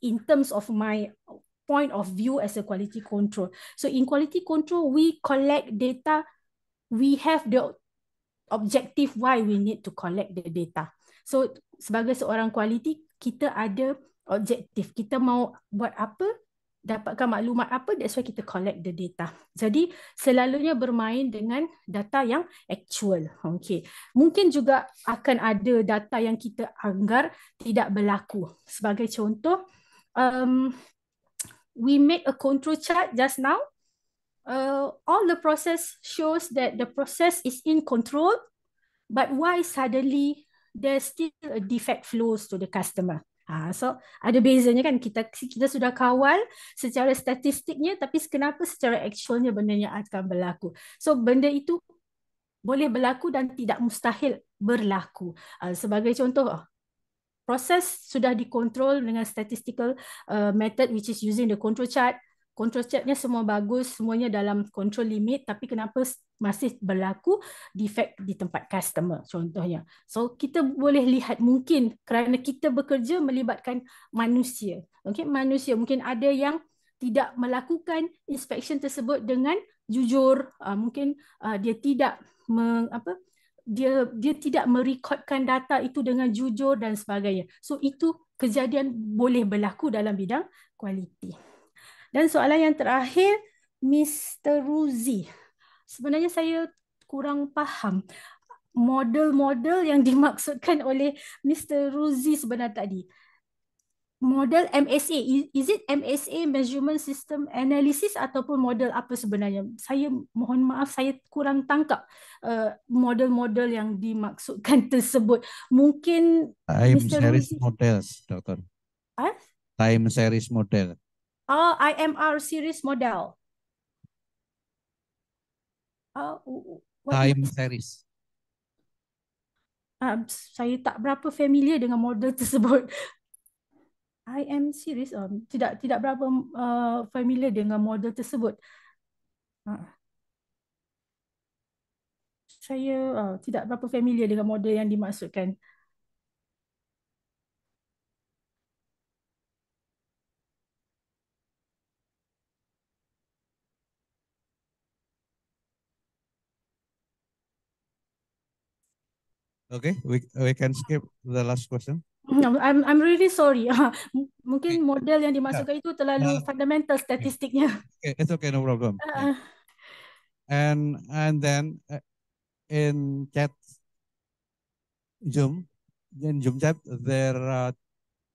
in terms of my point of view as a quality control. So in quality control, we collect data. We have the objective why we need to collect the data. So sebagai seorang quality, kita ada objektif. Kita mau buat apa, dapatkan maklumat apa, that's why kita collect the data. Jadi selalunya bermain dengan data yang actual. Okay. Mungkin juga akan ada data yang kita anggar tidak berlaku. Sebagai contoh, we made a control chart just now. All the process shows that the process is in control, but why suddenly there's still a defect flows to the customer? So ada bezanya kan, kita sudah kawal secara statistiknya, tapi kenapa secara actualnya bendanya akan berlaku? So benda itu boleh berlaku dan tidak mustahil berlaku. Sebagai contoh, proses sudah dikontrol dengan statistical method which is using the control chart. Control chartnya semua bagus, semuanya dalam control limit, tapi kenapa masih berlaku defect di tempat customer contohnya. So kita boleh lihat mungkin kerana kita bekerja melibatkan manusia. Okay, manusia mungkin ada yang tidak melakukan inspection tersebut dengan jujur, mungkin dia tidak dia tidak merekodkan data itu dengan jujur dan sebagainya. So itu kejadian boleh berlaku dalam bidang kualiti. Dan soalan yang terakhir, Mr. Ruzi. Sebenarnya saya kurang faham model-model yang dimaksudkan oleh Mr. Ruzi sebenarnya tadi. Model M.Sa, is it M.Sa Measurement System Analysis ataupun model apa sebenarnya? Saya mohon maaf, saya kurang tangkap model-model yang dimaksudkan tersebut. Mungkin Time Mr. series Ruzi. models, Dokter. Time series model. IMR series model. Time series. Saya tak berapa familiar dengan model tersebut. IM series, tidak berapa familiar dengan model tersebut. Saya tidak berapa familiar dengan model yang dimaksudkan. Okay, we can skip the last question. No, I'm really sorry. Mungkin model yang dimaksudkan itu terlalu fundamental statistiknya. Okay, it's okay, no problem. And then in Zoom chat, there are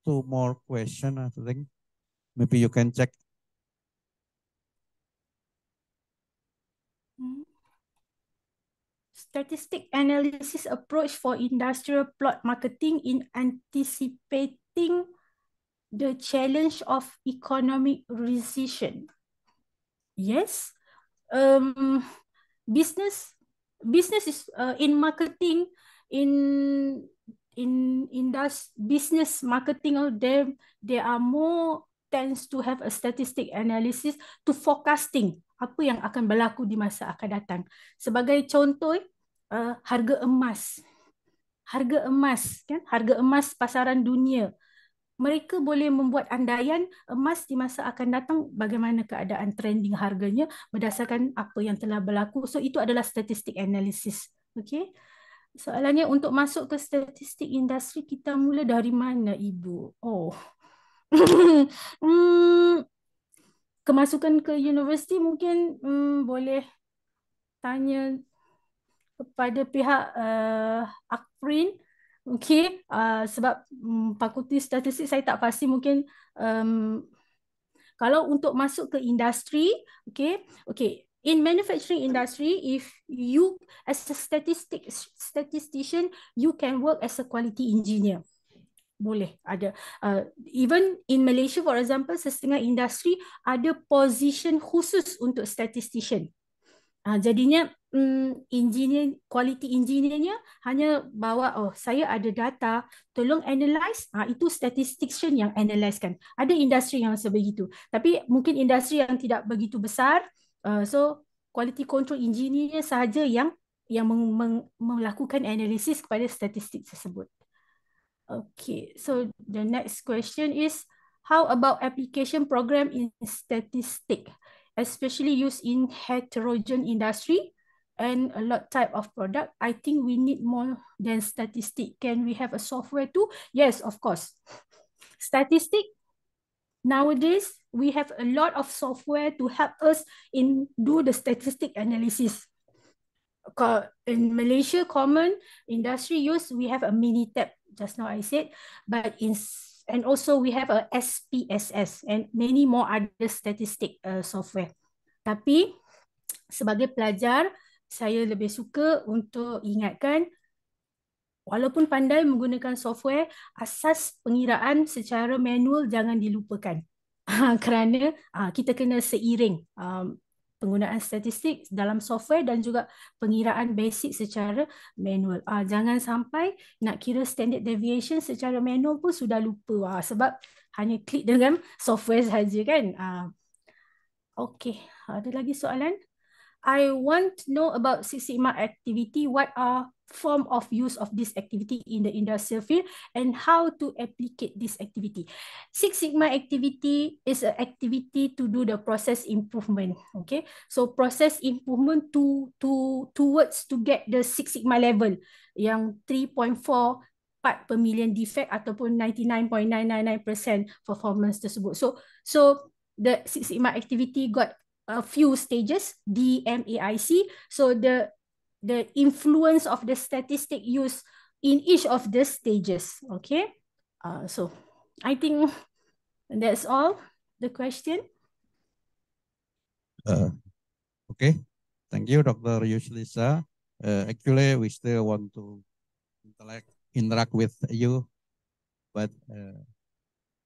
2 more questions, I think. Maybe you can check. Statistic analysis approach for industrial plot marketing in anticipating the challenge of economic recession. Yes, business is in marketing, in business marketing of them, there are more tends to have a statistic analysis to forecasting apa yang akan berlaku di masa akan datang. Sebagai contoh, harga emas kan, harga emas pasaran dunia. Mereka boleh membuat andaian emas di masa akan datang, bagaimana keadaan trending harganya berdasarkan apa yang telah berlaku. So itu adalah statistic analysis. Okay. Soalannya, untuk masuk ke statistik industri kita mula dari mana, Ibu? Kemasukan ke universiti mungkin boleh tanya kepada pihak AKPRIND, okay, sebab Fakulti Statistik saya tak pasti, mungkin kalau untuk masuk ke industri, okay, in manufacturing industry, if you as a statistician, you can work as a quality engineer. Boleh ada. Even in Malaysia, for example, setengah industri ada position khusus untuk statistician. Jadinya engineer, quality engineernya hanya bawa, oh saya ada data, tolong analyze, itu statistician yang analysekan. Ada industri yang sebegitu. Tapi mungkin industri yang tidak begitu besar, so quality control engineernya sahaja yang melakukan analisis kepada statistik tersebut. Okay, so the next question is, how about application program in statistics, especially used in heterogeneous industry and a lot type of product? I think we need more than statistics. Can we have a software too? Yes, of course. Statistics, nowadays, we have a lot of software to help us in do the statistic analysis. In Malaysia, common industry use, we have a Minitab, just now I said, and also we have a SPSS and many more other statistic software. Tapi sebagai pelajar, saya lebih suka untuk ingatkan, walaupun pandai menggunakan software, asas pengiraan secara manual jangan dilupakan. Kerana kita kena seiring penggunaan statistik dalam software dan juga pengiraan basic secara manual. Jangan sampai nak kira standard deviation secara manual pun sudah lupa sebab hanya klik dengan software sahaja kan. Okay, ada lagi soalan? I want to know about Six Sigma activity. What are form of use of this activity in the industrial field and how to applicate this activity? Six Sigma activity is an activity to do the process improvement. Okay, so process improvement towards to get the Six Sigma level yang 3.4 part per million defect ataupun 99.999% performance tersebut. So the Six Sigma activity got a few stages, DMAIC. So the influence of the statistic use in each of the stages. Okay, so I think that's all the question. Okay, thank you, Dr. Yuslisa. Actually, we still want to interact with you, but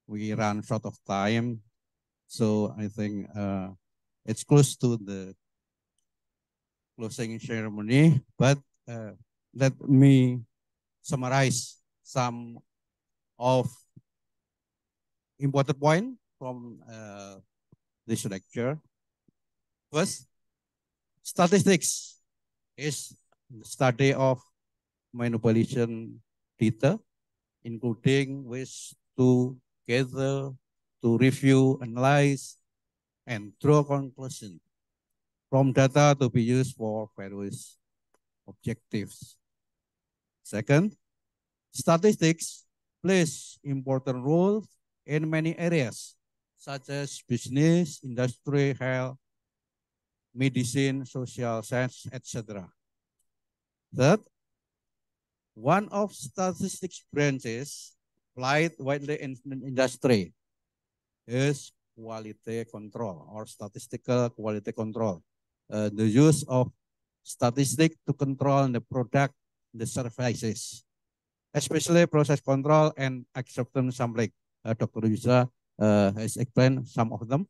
we run short of time. So I think it's close to the closing ceremony, but let me summarize some of important points from this lecture. First, statistics is the study of manipulation data, including ways to gather, to review, analyze, and draw conclusions from data to be used for various objectives. Second, statistics plays important roles in many areas, such as business, industry, health, medicine, social science, etc. Third, one of statistics branches applied widely in industry is quality control or statistical quality control. The use of statistics to control the product, the services, especially process control and acceptance sampling. Dr. Yusa has explained some of them.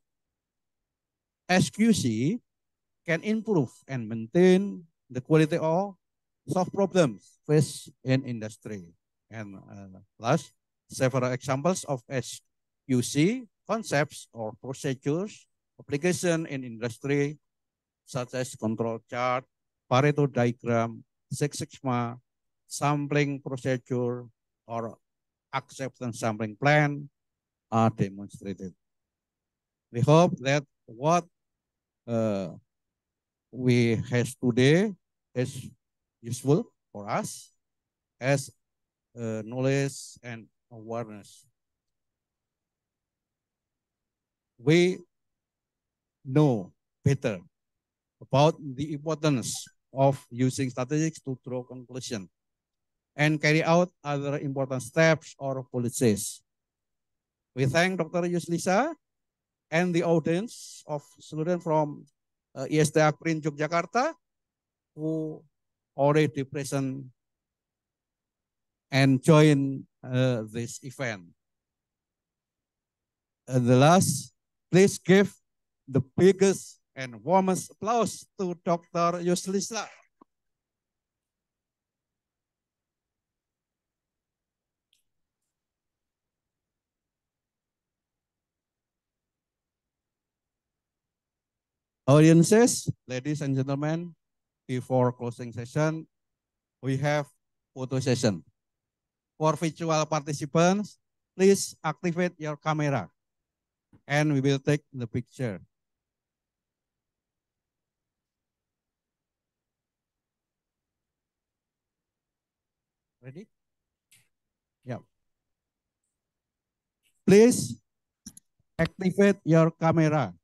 SQC can improve and maintain the quality of solve problems faced in industry. And last, several examples of SQC concepts or procedures application in industry, such as control chart, Pareto diagram, Six Sigma, sampling procedure, or acceptance sampling plan are demonstrated. We hope that what we have today is useful for us as knowledge and awareness. We know better about the importance of using statistics to draw conclusion and carry out other important steps or policies. We thank Dr. Yuslisa and the audience of students from IST AKPRIND Yogyakarta who already present and join this event. The last, please give the biggest and warmest applause to Dr. Yuslisa. Audiences, ladies and gentlemen, before closing session, we have photo session. For virtual participants, please activate your camera and we will take the picture. Ready? Yeah. Please activate your camera.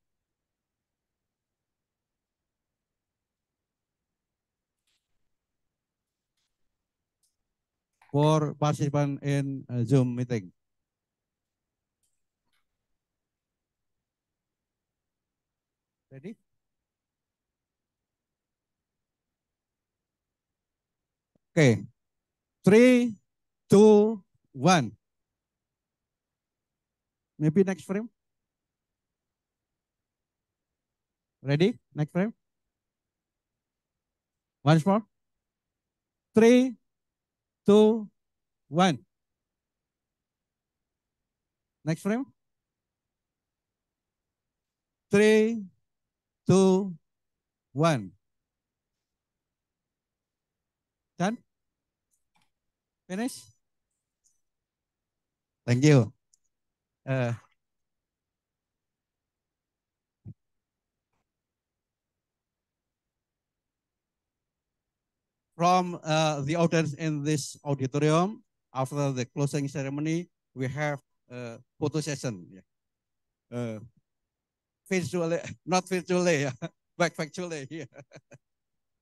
For participants in Zoom meeting. Ready? Okay. 3, 2, 1. Maybe next frame. Ready? Next frame. Once more. 3, 2, 1. Next frame. 3, 2, 1. Done? Finish? Thank you. From the audience in this auditorium, after the closing ceremony, we have a photo session. Virtually, not virtually, but factually. Yeah.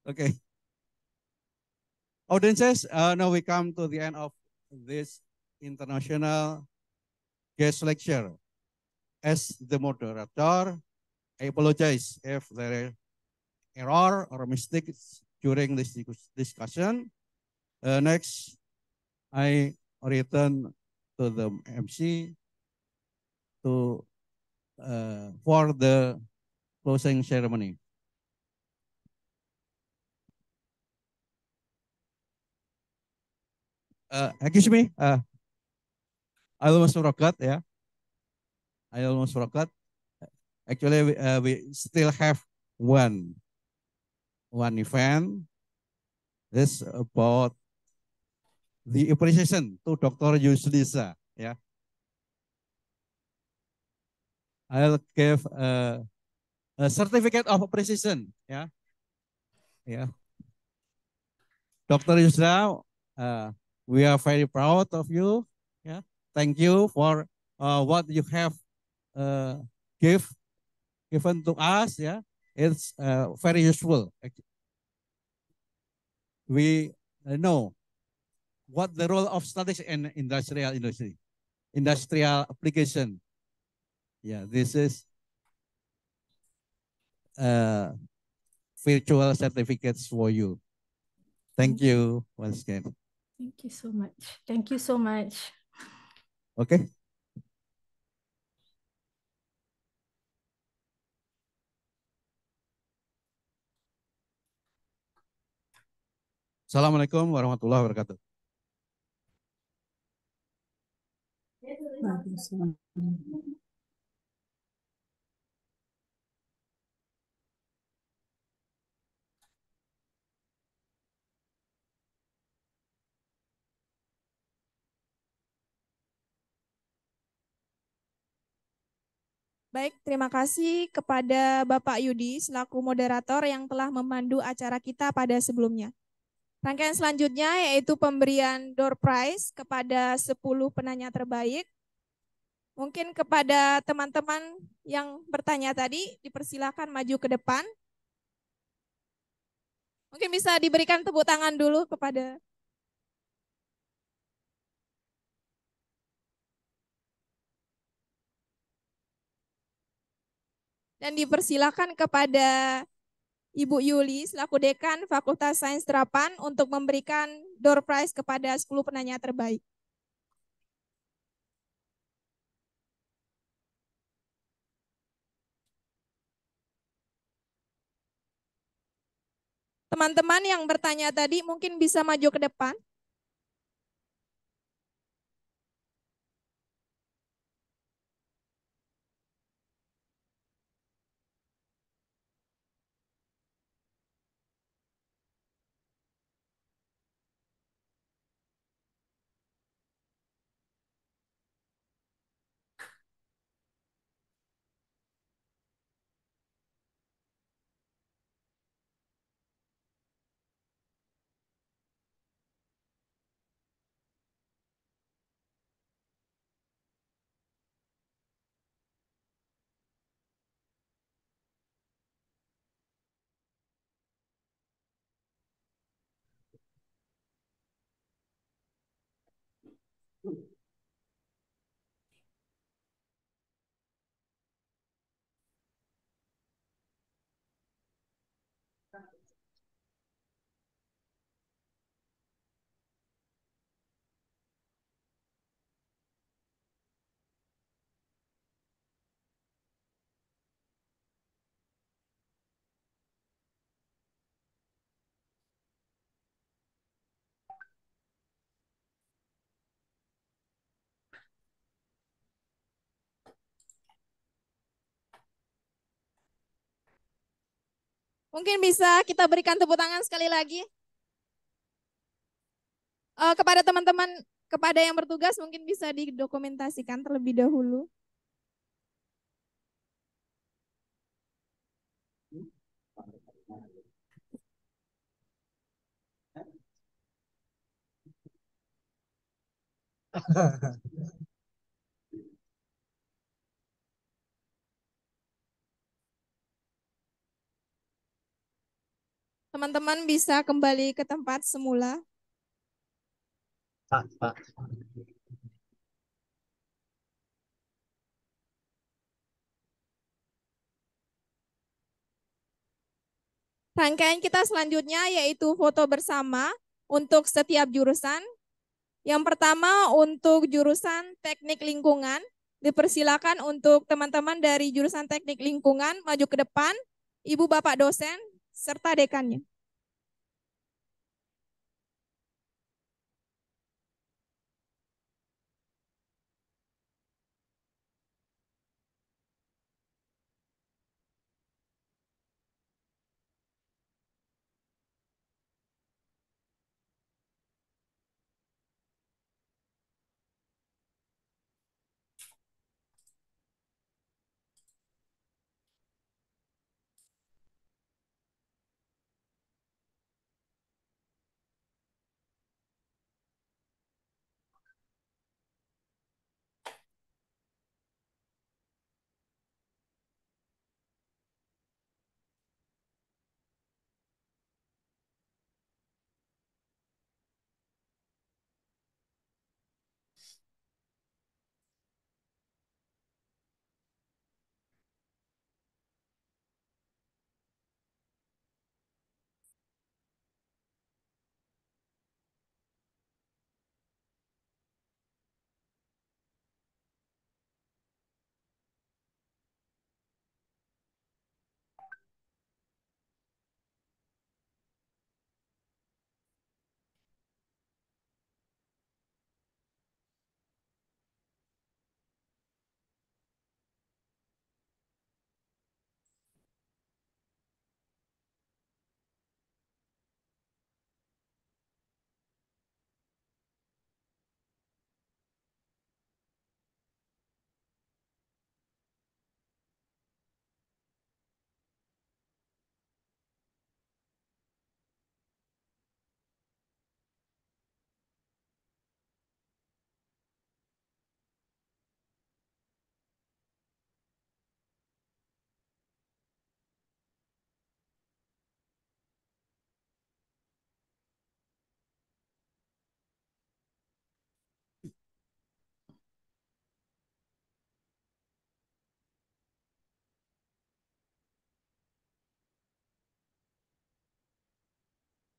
Okay. Audiences, now we come to the end of this international guest lecture. As the moderator, I apologize if there are error or mistakes during this discussion. Next, I return to the M.Si to for the closing ceremony. Excuse me, I almost forgot, yeah. I almost forgot. Actually, we still have one event. This about the appreciation to Dr. Yuslisa. Yeah, I'll give a certificate of appreciation. Yeah, yeah. Dr. Yuslisa, we are very proud of you. Yeah, thank you for what you have given to us. Yeah, it's very useful. We know what the role of statistics in industrial application. Yeah, this is virtual certificates for you. Thank you once again. Thank you so much. Thank you so much. Okay. Assalamualaikum warahmatullahi wabarakatuh. Baik, terima kasih kepada Bapak Yudi selaku moderator yang telah memandu acara kita pada sebelumnya. Rangkaian selanjutnya yaitu pemberian door prize kepada 10 penanya terbaik. Mungkin kepada teman-teman yang bertanya tadi, dipersilakan maju ke depan. Mungkin bisa diberikan tepuk tangan dulu kepada dan dipersilakan kepada Ibu Yuli selaku Dekan Fakultas Sains Terapan untuk memberikan door prize kepada 10 penanya terbaik. Teman-teman yang bertanya tadi mungkin bisa maju ke depan. Mungkin bisa kita berikan tepuk tangan sekali lagi. Kepada teman-teman, kepada yang bertugas mungkin bisa didokumentasikan terlebih dahulu. Teman-teman bisa kembali ke tempat semula. Rangkaian kita selanjutnya yaitu foto bersama untuk setiap jurusan. Yang pertama untuk jurusan teknik lingkungan, dipersilakan untuk teman-teman dari jurusan teknik lingkungan maju ke depan, Ibu Bapak dosen, serta dekannya.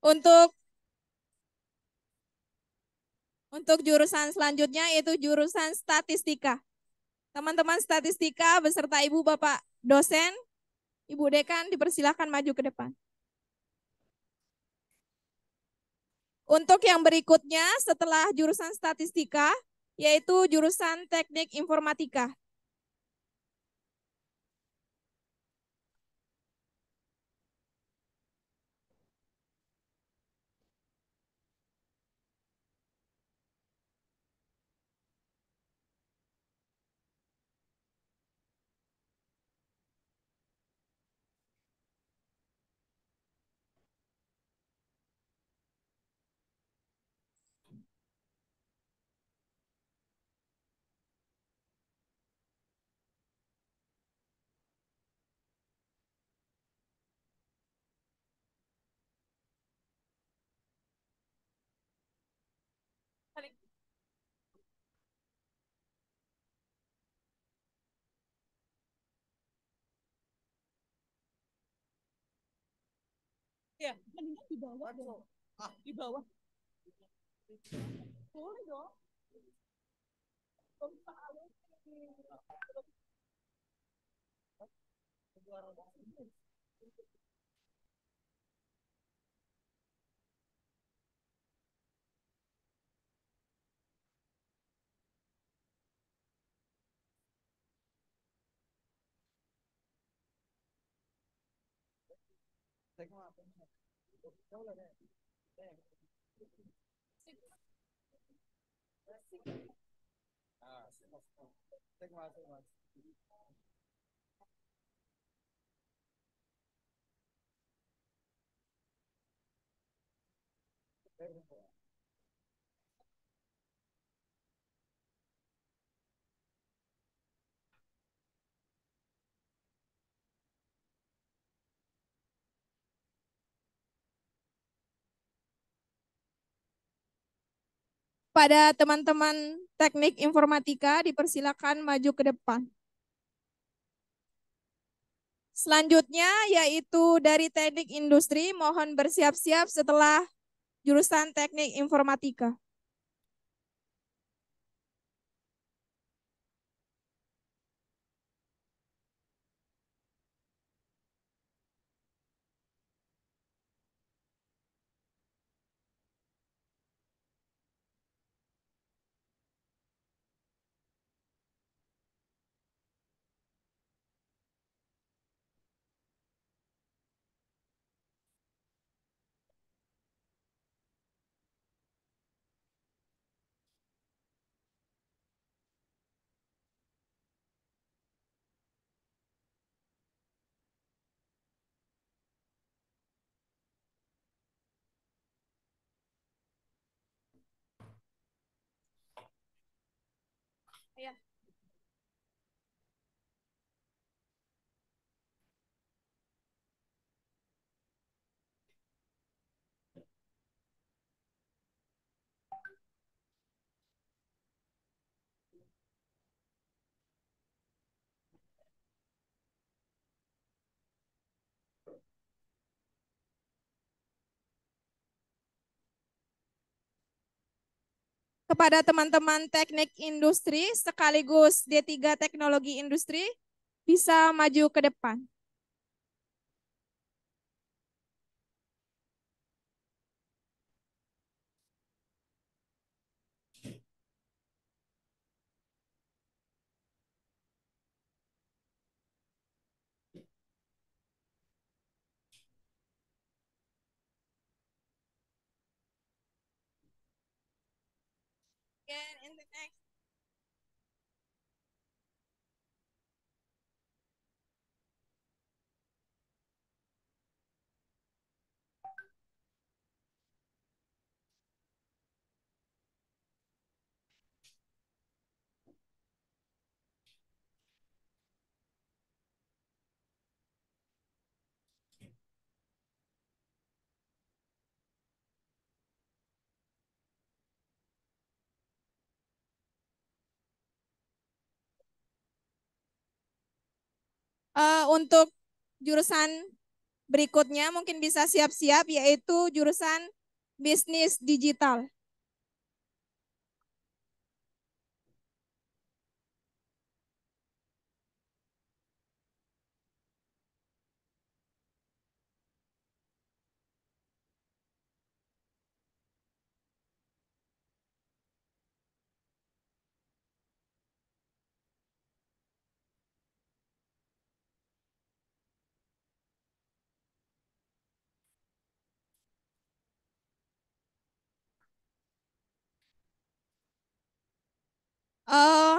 Untuk jurusan selanjutnya yaitu jurusan statistika. Teman-teman statistika beserta Ibu Bapak dosen, Ibu Dekan dipersilakan maju ke depan. Untuk yang berikutnya setelah jurusan statistika yaitu jurusan teknik informatika. Ya, mendingan di bawah dong. Di bawah. Boleh dong. Pada teman-teman teknik informatika dipersilakan maju ke depan. Selanjutnya yaitu dari teknik industri, mohon bersiap-siap setelah jurusan teknik informatika. Ya. Kepada teman-teman teknik industri sekaligus D3 teknologi industri bisa maju ke depan. In the next. Untuk jurusan berikutnya mungkin bisa siap-siap, yaitu jurusan bisnis digital.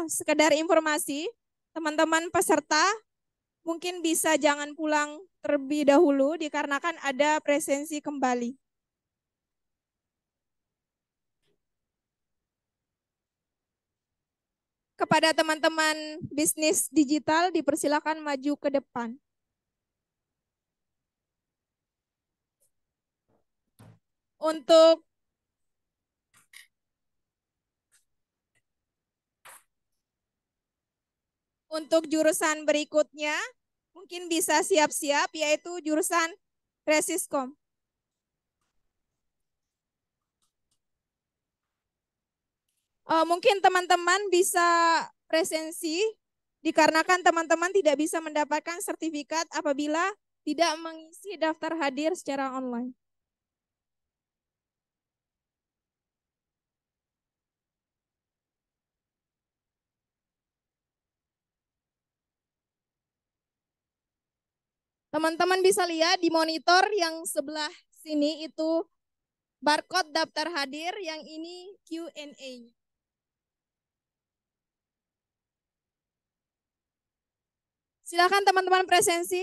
Sekedar informasi, teman-teman peserta mungkin bisa jangan pulang terlebih dahulu dikarenakan ada presensi kembali. Kepada teman-teman bisnis digital dipersilakan maju ke depan. Untuk jurusan berikutnya mungkin bisa siap-siap, yaitu jurusan Resiskom. Mungkin teman-teman bisa presensi dikarenakan teman-teman tidak bisa mendapatkan sertifikat apabila tidak mengisi daftar hadir secara online. Teman-teman bisa lihat di monitor yang sebelah sini itu barcode daftar hadir, yang ini Q&A. Silakan teman-teman presensi.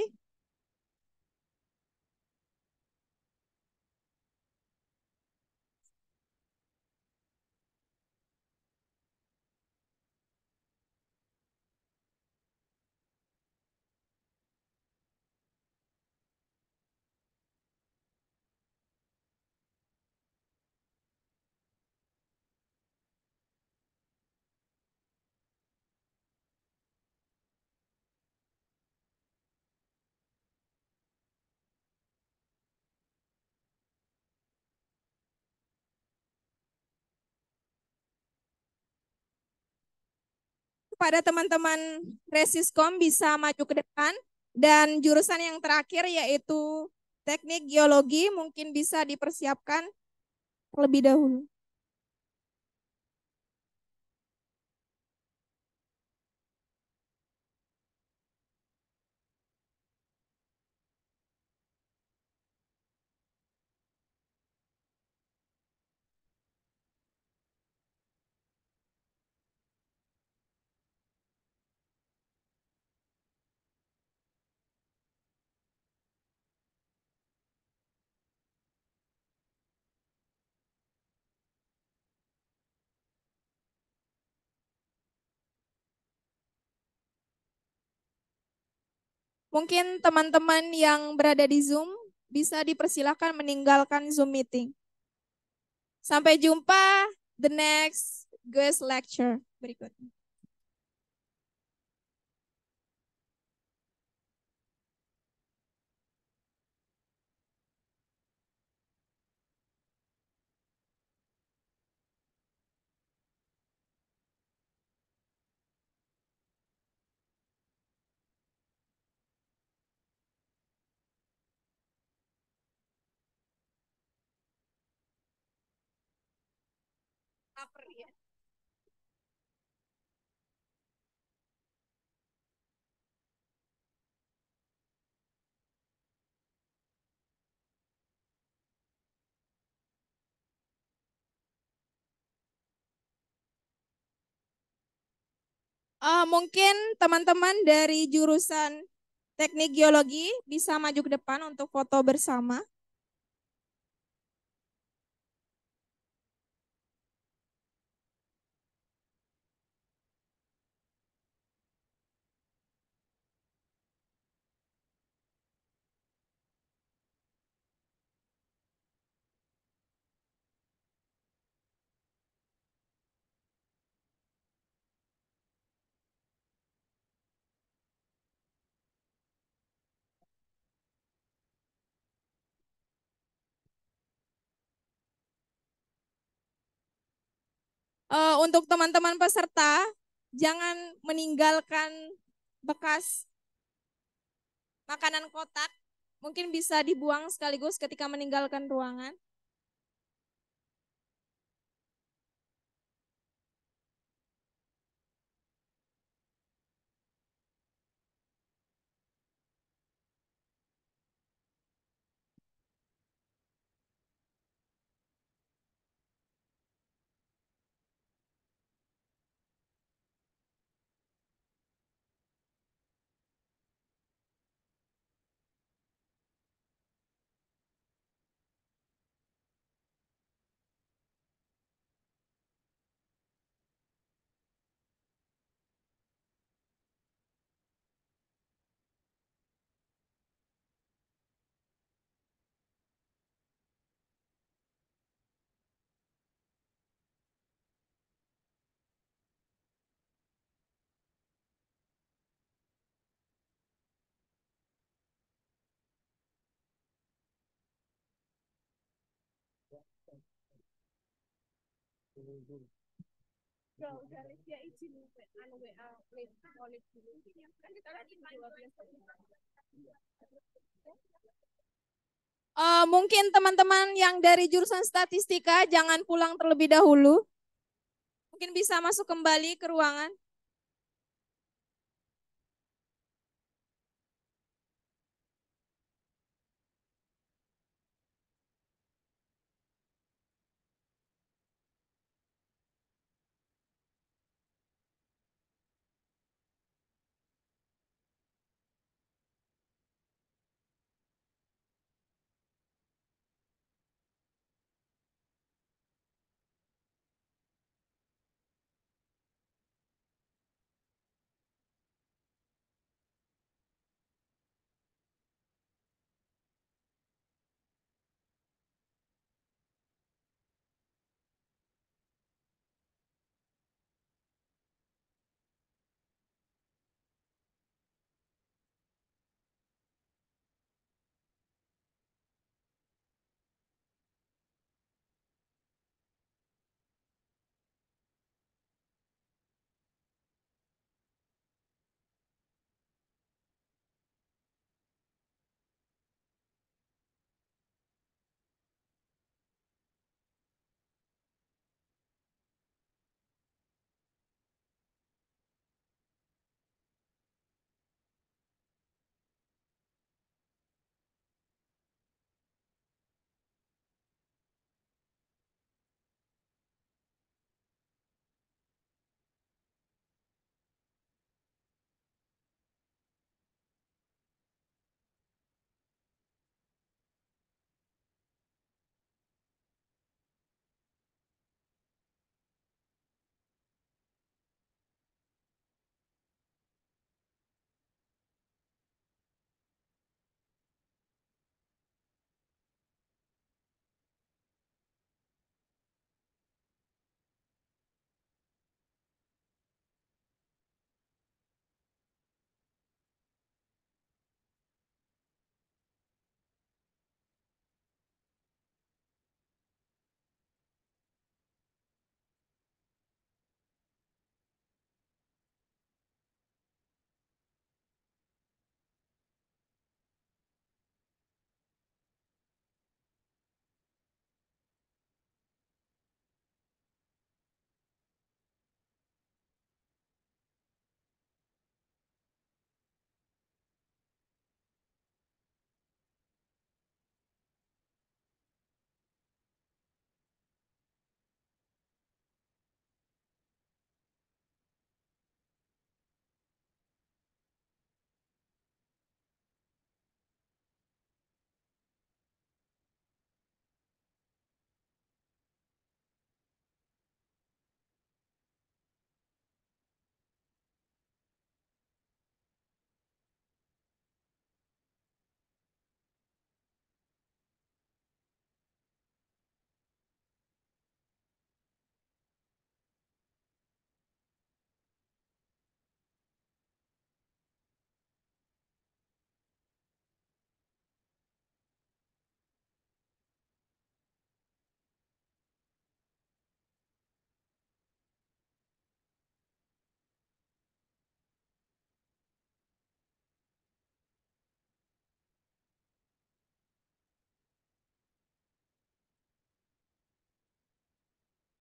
Kepada teman-teman Resiskom bisa maju ke depan, dan jurusan yang terakhir yaitu teknik geologi mungkin bisa dipersiapkan terlebih dahulu. Mungkin teman-teman yang berada di Zoom bisa dipersilakan meninggalkan Zoom meeting. Sampai jumpa the next guest lecture berikutnya. Mungkin teman-teman dari jurusan teknik geologi bisa maju ke depan untuk foto bersama. Untuk teman-teman peserta, jangan meninggalkan bekas makanan kotak. Mungkin bisa dibuang sekaligus ketika meninggalkan ruangan. Mungkin teman-teman yang dari jurusan statistika jangan pulang terlebih dahulu. Mungkin bisa masuk kembali ke ruangan.